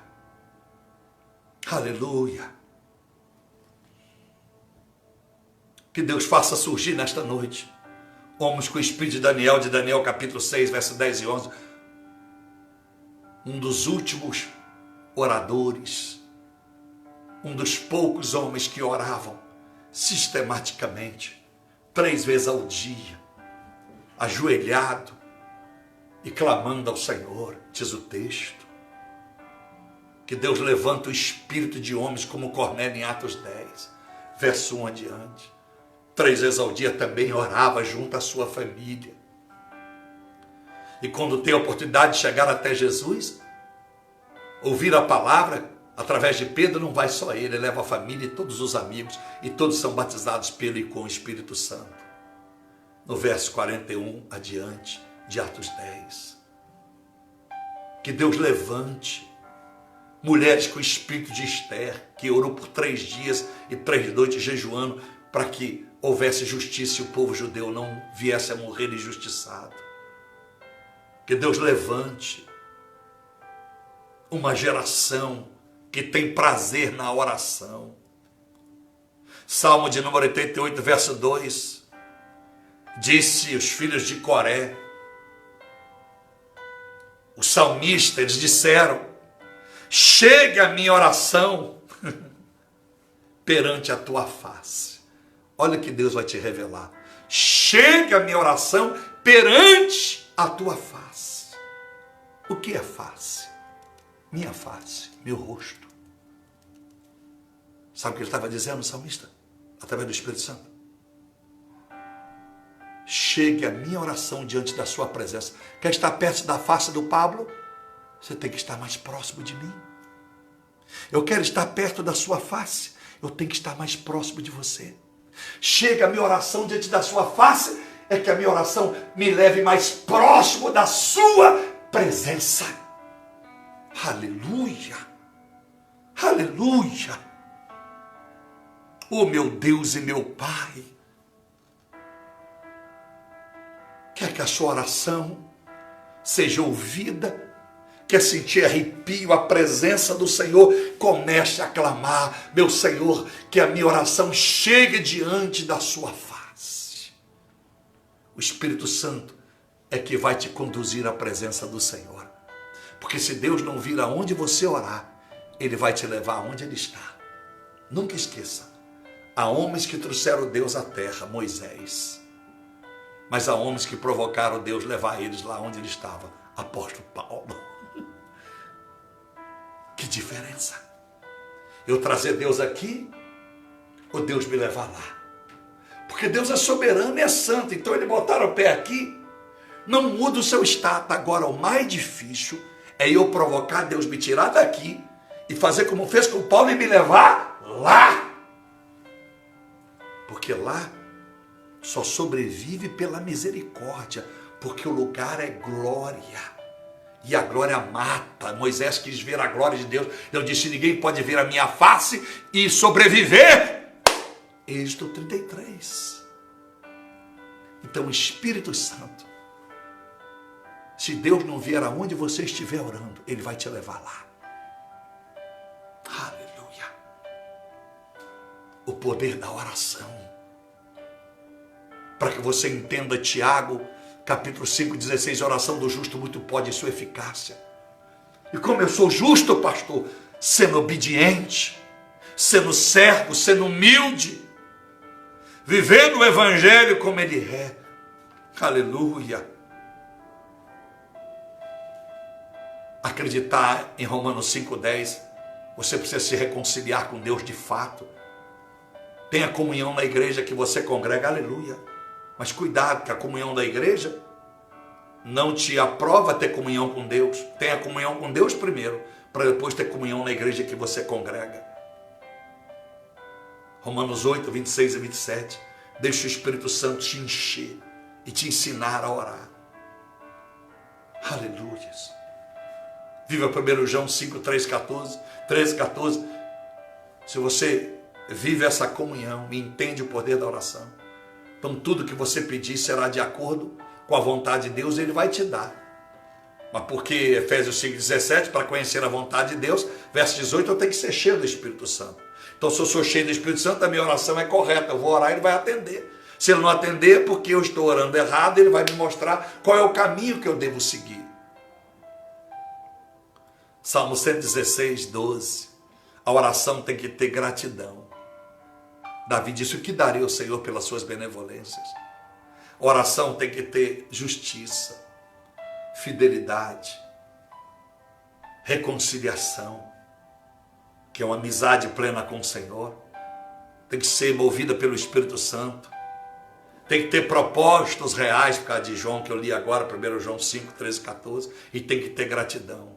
Speaker 1: Aleluia. Que Deus faça surgir nesta noite homens com o espírito de Daniel capítulo 6, verso 10 e 11. Um dos últimos oradores, um dos poucos homens que oravam sistematicamente, 3 vezes ao dia, ajoelhado e clamando ao Senhor, diz o texto. Que Deus levanta o espírito de homens como Cornélio em Atos 10, verso 1 adiante. 3 vezes ao dia também orava junto à sua família. E quando tem a oportunidade de chegar até Jesus, ouvir a palavra, através de Pedro, não vai só ele leva a família e todos os amigos, e todos são batizados pelo e com o Espírito Santo. No verso 41 adiante de Atos 10. Que Deus levante mulheres com o espírito de Esther, que orou por 3 dias e 3 noites jejuando, para que houvesse justiça e o povo judeu não viesse a morrer injustiçado. Que Deus levante uma geração que tem prazer na oração. Salmo de número 88, verso 2. Disse os filhos de Coré, o salmista, eles disseram, chegue a minha oração perante a tua face. Olha o que Deus vai te revelar. Chegue a minha oração perante a tua face. O que é face? Minha face, meu rosto. Sabe o que ele estava dizendo, o salmista? Através do Espírito Santo. Chegue a minha oração diante da sua presença. Quer estar perto da face do Pablo? Você tem que estar mais próximo de mim. Eu quero estar perto da sua face. Eu tenho que estar mais próximo de você. Chega a minha oração diante da sua face, é que a minha oração me leve mais próximo da sua presença. Aleluia. Aleluia. Oh, meu Deus e meu Pai. Quer que a sua oração seja ouvida? Quer sentir arrepio, a presença do Senhor? Comece a clamar, meu Senhor, que a minha oração chegue diante da sua face. O Espírito Santo é que vai te conduzir à presença do Senhor. Porque se Deus não vir aonde você orar, Ele vai te levar aonde Ele está. Nunca esqueça. Há homens que trouxeram Deus à terra, Moisés. Mas há homens que provocaram Deus levar eles lá onde ele estava, apóstolo Paulo. Que diferença. Eu trazer Deus aqui, ou Deus me levar lá? Porque Deus é soberano e é santo, então ele botar o pé aqui, não muda o seu status. Agora o mais difícil é eu provocar Deus me tirar daqui e fazer como fez com Paulo e me levar lá. Porque lá só sobrevive pela misericórdia, porque o lugar é glória. E a glória mata. Moisés quis ver a glória de Deus. Eu disse, ninguém pode ver a minha face e sobreviver. Êxodo 33. Então o Espírito Santo, se Deus não vier aonde você estiver orando, Ele vai te levar lá. Aleluia. O poder da oração. Para que você entenda Tiago, capítulo 5, 16, a oração do justo muito pode em sua eficácia. E como eu sou justo, pastor, sendo obediente, sendo servo, sendo humilde, vivendo o evangelho como ele é. Aleluia. Acreditar em Romanos 5,10, você precisa se reconciliar com Deus de fato. Tenha comunhão na igreja que você congrega, aleluia. Mas cuidado, que a comunhão da igreja não te aprova ter comunhão com Deus. Tenha comunhão com Deus primeiro, para depois ter comunhão na igreja que você congrega. Romanos 8, 26 e 27. Deixa o Espírito Santo te encher e te ensinar a orar. Aleluia. Viva 1 João 5, 13, 14. Se você vive essa comunhão e entende o poder da oração, então tudo que você pedir será de acordo com a vontade de Deus, Ele vai te dar. Mas porque Efésios 5,17, para conhecer a vontade de Deus, verso 18, eu tenho que ser cheio do Espírito Santo. Então se eu sou cheio do Espírito Santo, a minha oração é correta, eu vou orar, Ele vai atender. Se Ele não atender, porque eu estou orando errado, Ele vai me mostrar qual é o caminho que eu devo seguir. Salmo 116, 12. A oração tem que ter gratidão. Davi disse, o que darei ao Senhor pelas suas benevolências? A oração tem que ter justiça, fidelidade, reconciliação, que é uma amizade plena com o Senhor. Tem que ser movida pelo Espírito Santo. Tem que ter propósitos reais, por causa de João, que eu li agora, 1 João 5, 13, 14. E tem que ter gratidão.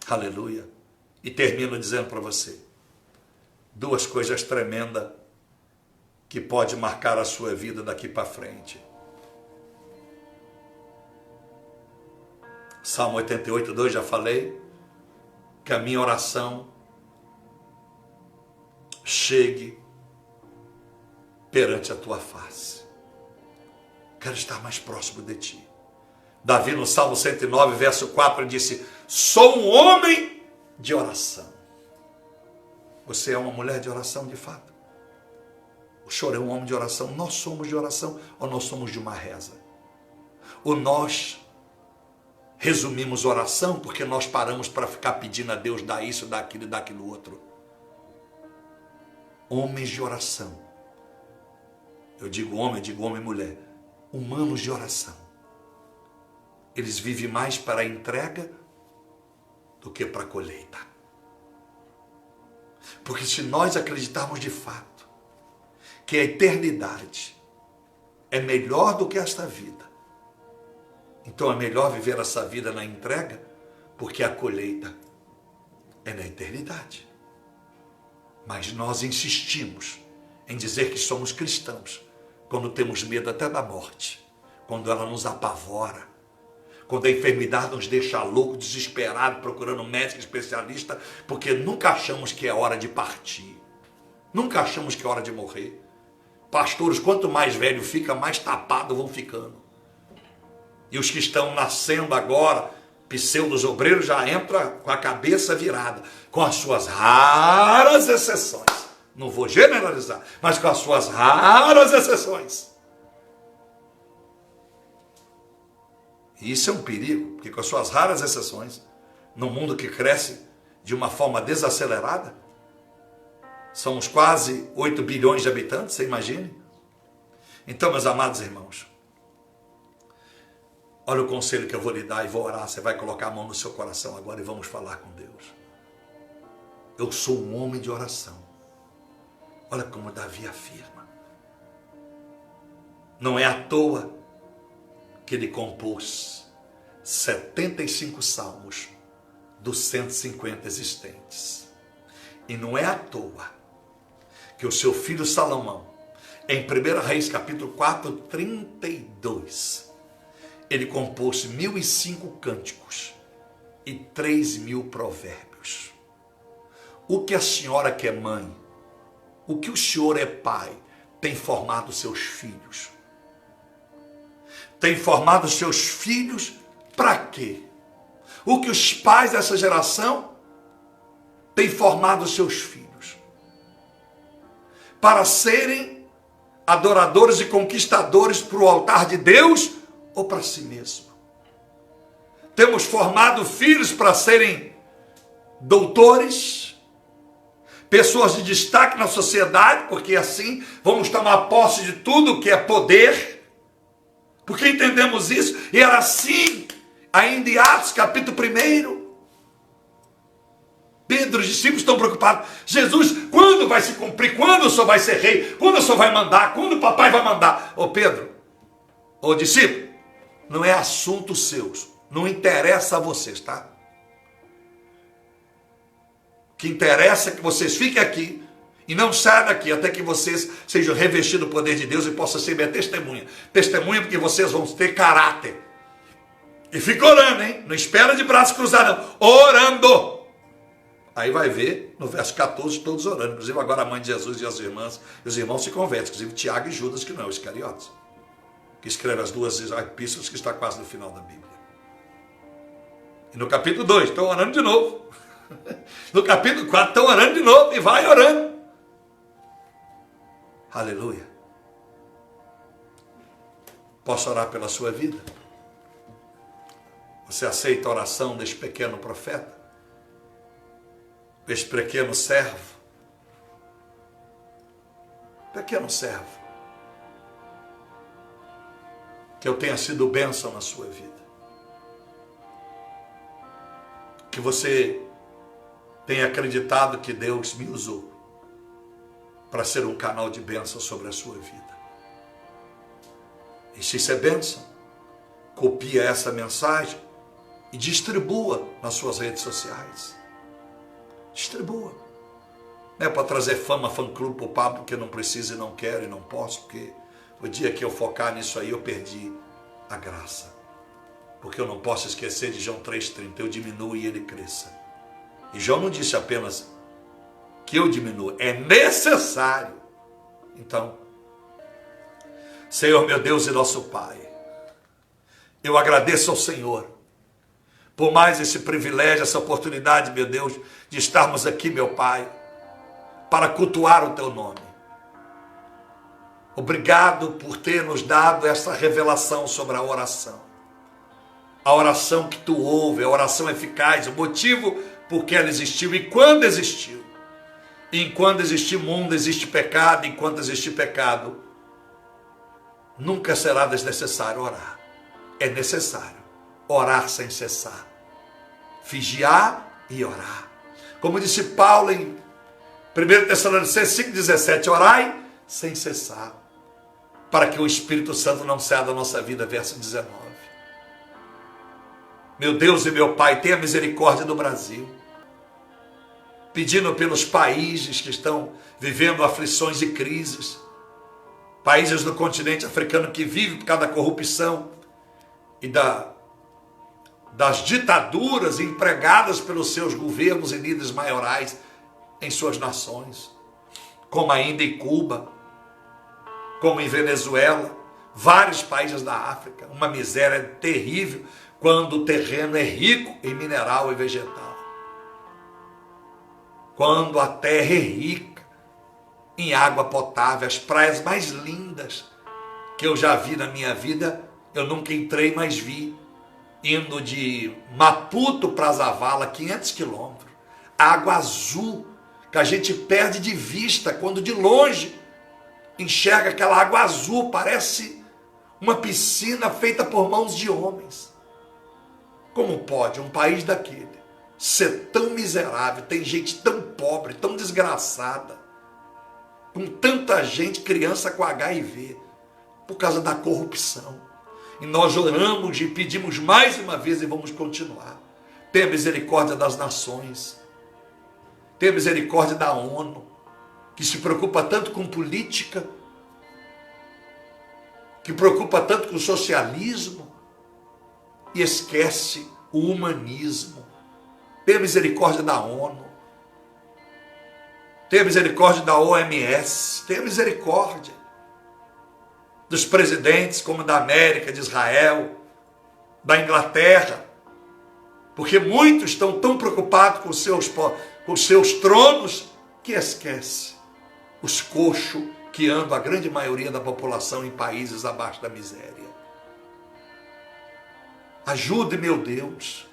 Speaker 1: Aleluia. E termino dizendo para você, duas coisas tremendas que pode marcar a sua vida daqui para frente. Salmo 88, 2, já falei, que a minha oração chegue perante a tua face. Quero estar mais próximo de ti. Davi no Salmo 109, verso 4, disse, sou um homem de oração. Você é uma mulher de oração de fato? O senhor é um homem de oração? Nós somos de oração ou nós somos de uma reza? Ou nós resumimos oração porque nós paramos para ficar pedindo a Deus dar isso, dar aquilo e dar aquilo outro? Homens de oração. Eu digo homem e mulher. Humanos de oração. Eles vivem mais para a entrega do que para a colheita. Porque se nós acreditarmos de fato que a eternidade é melhor do que esta vida, então é melhor viver essa vida na entrega, porque a colheita é na eternidade. Mas nós insistimos em dizer que somos cristãos quando temos medo até da morte, quando ela nos apavora, quando a enfermidade nos deixa louco, desesperado, procurando um médico especialista, porque nunca achamos que é hora de partir, nunca achamos que é hora de morrer. Pastores, quanto mais velho fica, mais tapado vão ficando. E os que estão nascendo agora, pseudos obreiros, já entram com a cabeça virada, com as suas raras exceções. Não vou generalizar, mas com as suas raras exceções. E isso é um perigo, porque com as suas raras exceções, num mundo que cresce de uma forma desacelerada, Somos quase 8 bilhões de habitantes, você imagine? Então, meus amados irmãos, olha o conselho que eu vou lhe dar e vou orar. Você vai colocar a mão no seu coração agora e vamos falar com Deus. Eu sou um homem de oração. Olha como Davi afirma. Não é à toa que ele compôs 75 salmos dos 150 existentes. E não é à toa que o seu filho Salomão, em 1 Reis capítulo 4, 32, ele compôs 1.005 cânticos e 3.000 provérbios. O que a senhora que é mãe, o que o senhor é pai, tem formado seus filhos? Tem formado seus filhos para quê? O que os pais dessa geração têm formado seus filhos? Para serem adoradores e conquistadores para o altar de Deus ou para si mesmo? Temos formado filhos para serem doutores, pessoas de destaque na sociedade, porque assim vamos tomar posse de tudo que é poder, porque entendemos isso, e era assim, ainda em Atos capítulo 1, Pedro, os discípulos estão preocupados, Jesus, quando vai se cumprir, quando o Senhor vai ser rei, quando o Senhor vai mandar, quando o papai vai mandar? Ô Pedro, ô discípulo, não é assunto seus, não interessa a vocês, tá? O que interessa é que vocês fiquem aqui e não saiam daqui até que vocês sejam revestidos do poder de Deus e possam ser minha testemunha. Testemunha porque vocês vão ter caráter. E fica orando, hein? Não espera de braços cruzados, não. Orando. Aí vai ver, no verso 14, todos orando. Inclusive agora a mãe de Jesus e as irmãs, e os irmãos se convertem. Inclusive Tiago e Judas, que não é o Iscariotes, que escreve as duas epístolas que está quase no final da Bíblia. E no capítulo 2, estão orando de novo. No capítulo 4, estão orando de novo e vai orando. Aleluia. Posso orar pela sua vida? Você aceita a oração deste pequeno profeta? Deste pequeno servo? Pequeno servo. Que eu tenha sido bênção na sua vida. Que você tenha acreditado que Deus me usou para ser um canal de bênção sobre a sua vida. E se isso é bênção, copia essa mensagem e distribua nas suas redes sociais. Distribua. Não é para trazer fama, fã-clube para o Pablo, porque eu não preciso e não quero e não posso, porque o dia que eu focar nisso aí eu perdi a graça. Porque eu não posso esquecer de João 3,30, eu diminuo e ele cresça. E João não disse apenas que eu diminua, é necessário. Então, Senhor meu Deus e nosso Pai, eu agradeço ao Senhor por mais esse privilégio, essa oportunidade, meu Deus, de estarmos aqui, meu Pai, para cultuar o Teu nome. Obrigado por ter nos dado essa revelação sobre a oração. A oração que Tu ouve, a oração eficaz, o motivo por que ela existiu e quando existiu. E enquanto existe mundo, existe pecado, e enquanto existe pecado, nunca será desnecessário orar. É necessário orar sem cessar. Vigiar e orar. Como disse Paulo em 1 Tessalonicenses 5,17, orai sem cessar, para que o Espírito Santo não saia da nossa vida, verso 19. Meu Deus e meu Pai, tenha misericórdia do Brasil, pedindo pelos países que estão vivendo aflições e crises, países do continente africano que vivem por causa da corrupção e das ditaduras empregadas pelos seus governos e líderes maiorais em suas nações, como ainda em Cuba, como em Venezuela, vários países da África, uma miséria terrível quando o terreno é rico em mineral e vegetal. Quando a terra é rica em água potável, as praias mais lindas que eu já vi na minha vida, eu nunca entrei, mas vi, indo de Maputo para Zavala, 500 quilômetros, água azul, que a gente perde de vista quando de longe enxerga aquela água azul, parece uma piscina feita por mãos de homens. Como pode um país daquele ser tão miserável, tem gente tão pobre, tão desgraçada, com tanta gente, criança com HIV, por causa da corrupção? E nós oramos e pedimos mais uma vez e vamos continuar. Tenha misericórdia das nações, tenha misericórdia da ONU, que se preocupa tanto com política, que preocupa tanto com o socialismo e esquece o humanismo. Tenha misericórdia da ONU, tenha misericórdia da OMS, tenha misericórdia dos presidentes como da América, de Israel, da Inglaterra, porque muitos estão tão preocupados com seus tronos que esquece os coxos que andam, a grande maioria da população, em países abaixo da miséria. Ajude, meu Deus,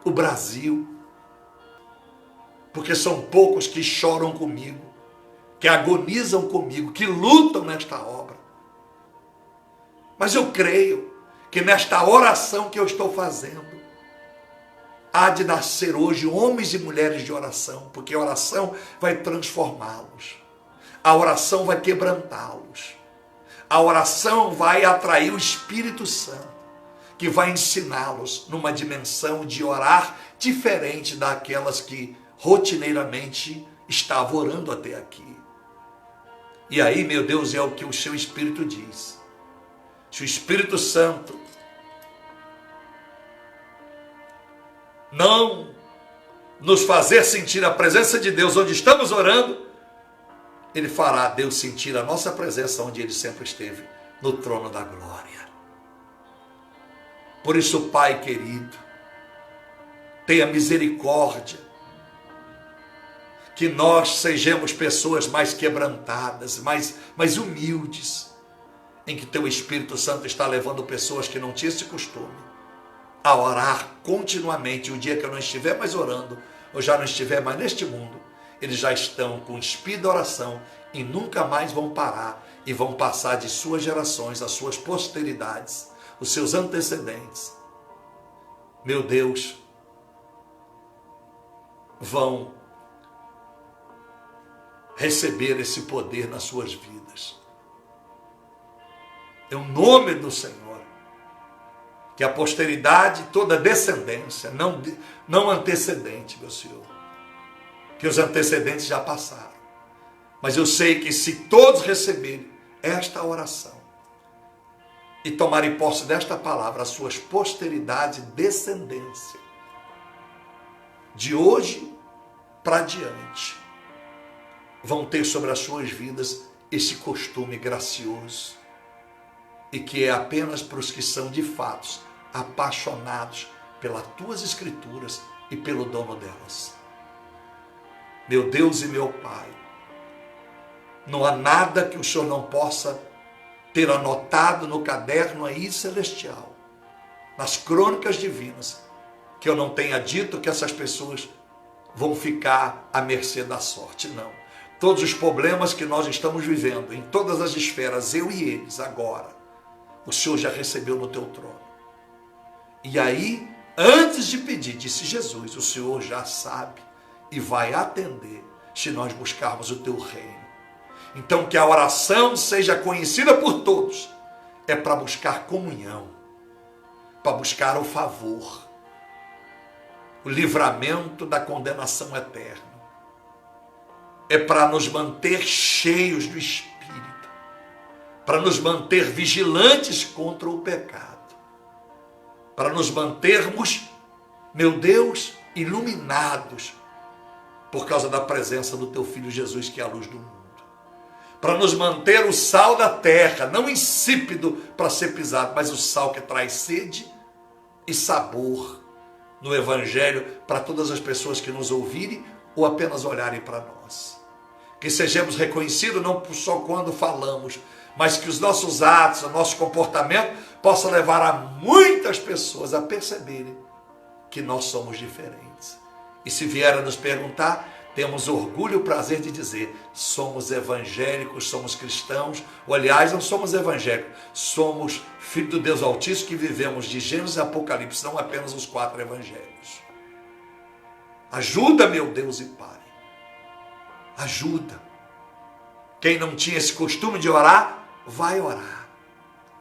Speaker 1: o Brasil, porque são poucos que choram comigo, que agonizam comigo, que lutam nesta obra. Mas eu creio que nesta oração que eu estou fazendo, há de nascer hoje homens e mulheres de oração, porque a oração vai transformá-los. A oração vai quebrantá-los. A oração vai atrair o Espírito Santo, que vai ensiná-los numa dimensão de orar diferente daquelas que rotineiramente estavam orando até aqui. E aí, meu Deus, é o que o seu Espírito diz. Se o Espírito Santo não nos fazer sentir a presença de Deus onde estamos orando, Ele fará Deus sentir a nossa presença onde Ele sempre esteve, no trono da glória. Por isso, Pai querido, tenha misericórdia, que nós sejamos pessoas mais quebrantadas, mais humildes, em que Teu Espírito Santo está levando pessoas que não tinham esse costume a orar continuamente. O dia que eu não estiver mais orando, ou já não estiver mais neste mundo, eles já estão com espírito de oração e nunca mais vão parar e vão passar de suas gerações, as suas posteridades, os seus antecedentes. Meu Deus, vão receber esse poder nas suas vidas. É o nome do Senhor. Que a posteridade, toda descendência, não antecedente, meu Senhor. Que os antecedentes já passaram. Mas eu sei que se todos receberem esta oração e tomarem posse desta palavra, as suas posteridade e descendência, de hoje para diante, vão ter sobre as suas vidas esse costume gracioso, e que é apenas para os que são de fato apaixonados pelas tuas escrituras e pelo dono delas. Meu Deus e meu Pai, não há nada que o Senhor não possa ter anotado no caderno aí celestial, nas crônicas divinas, que eu não tenha dito que essas pessoas vão ficar à mercê da sorte. Não. Todos os problemas que nós estamos vivendo, em todas as esferas, eu e eles, agora, o Senhor já recebeu no teu trono. E aí, antes de pedir, disse Jesus, o Senhor já sabe e vai atender se nós buscarmos o teu reino. Então, que a oração seja conhecida por todos, é para buscar comunhão, para buscar o favor, o livramento da condenação eterna. É para nos manter cheios do Espírito, para nos manter vigilantes contra o pecado, para nos mantermos, meu Deus, iluminados por causa da presença do teu Filho Jesus, que é a luz do mundo, para nos manter o sal da terra, não insípido para ser pisado, mas o sal que traz sede e sabor no Evangelho para todas as pessoas que nos ouvirem ou apenas olharem para nós. Que sejamos reconhecidos não só quando falamos, mas que os nossos atos, o nosso comportamento possa levar a muitas pessoas a perceberem que nós somos diferentes. E se vier a nos perguntar, temos orgulho e o prazer de dizer, somos evangélicos, somos cristãos, ou aliás, não somos evangélicos, somos filhos do Deus Altíssimo que vivemos de Gênesis e Apocalipse, não apenas os 4 evangelhos. Ajuda, meu Deus e Pai, ajuda. Quem não tinha esse costume de orar, vai orar,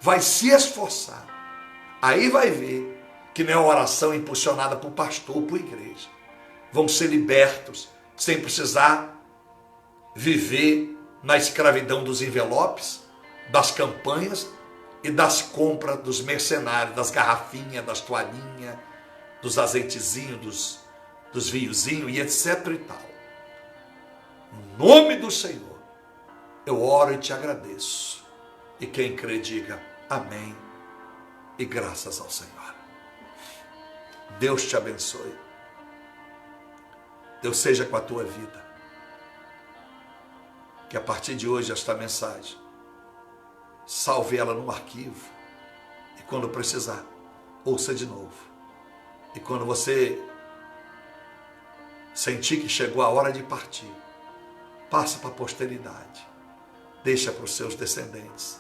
Speaker 1: vai se esforçar. Aí vai ver que não é oração impulsionada por pastor ou por igreja. Vão ser libertos, sem precisar viver na escravidão dos envelopes, das campanhas e das compras dos mercenários, das garrafinhas, das toalhinhas, dos azeitezinhos, dos vinhozinhos e etc e tal. Em nome do Senhor, eu oro e te agradeço. E quem crê, diga amém e graças ao Senhor. Deus te abençoe. Deus seja com a tua vida. Que a partir de hoje esta mensagem, salve ela no arquivo. E quando precisar, ouça de novo. E quando você sentir que chegou a hora de partir, passa para a posteridade. Deixa para os seus descendentes.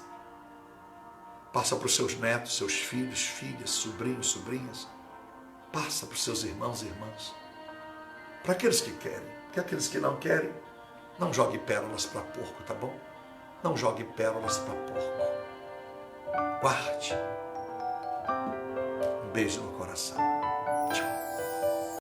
Speaker 1: Passa para os seus netos, seus filhos, filhas, sobrinhos, sobrinhas. Passa para os seus irmãos e irmãs. Para aqueles que querem. Porque aqueles que não querem, não jogue pérolas para porco, tá bom? Não jogue pérolas para porco. Guarde. Um beijo no coração.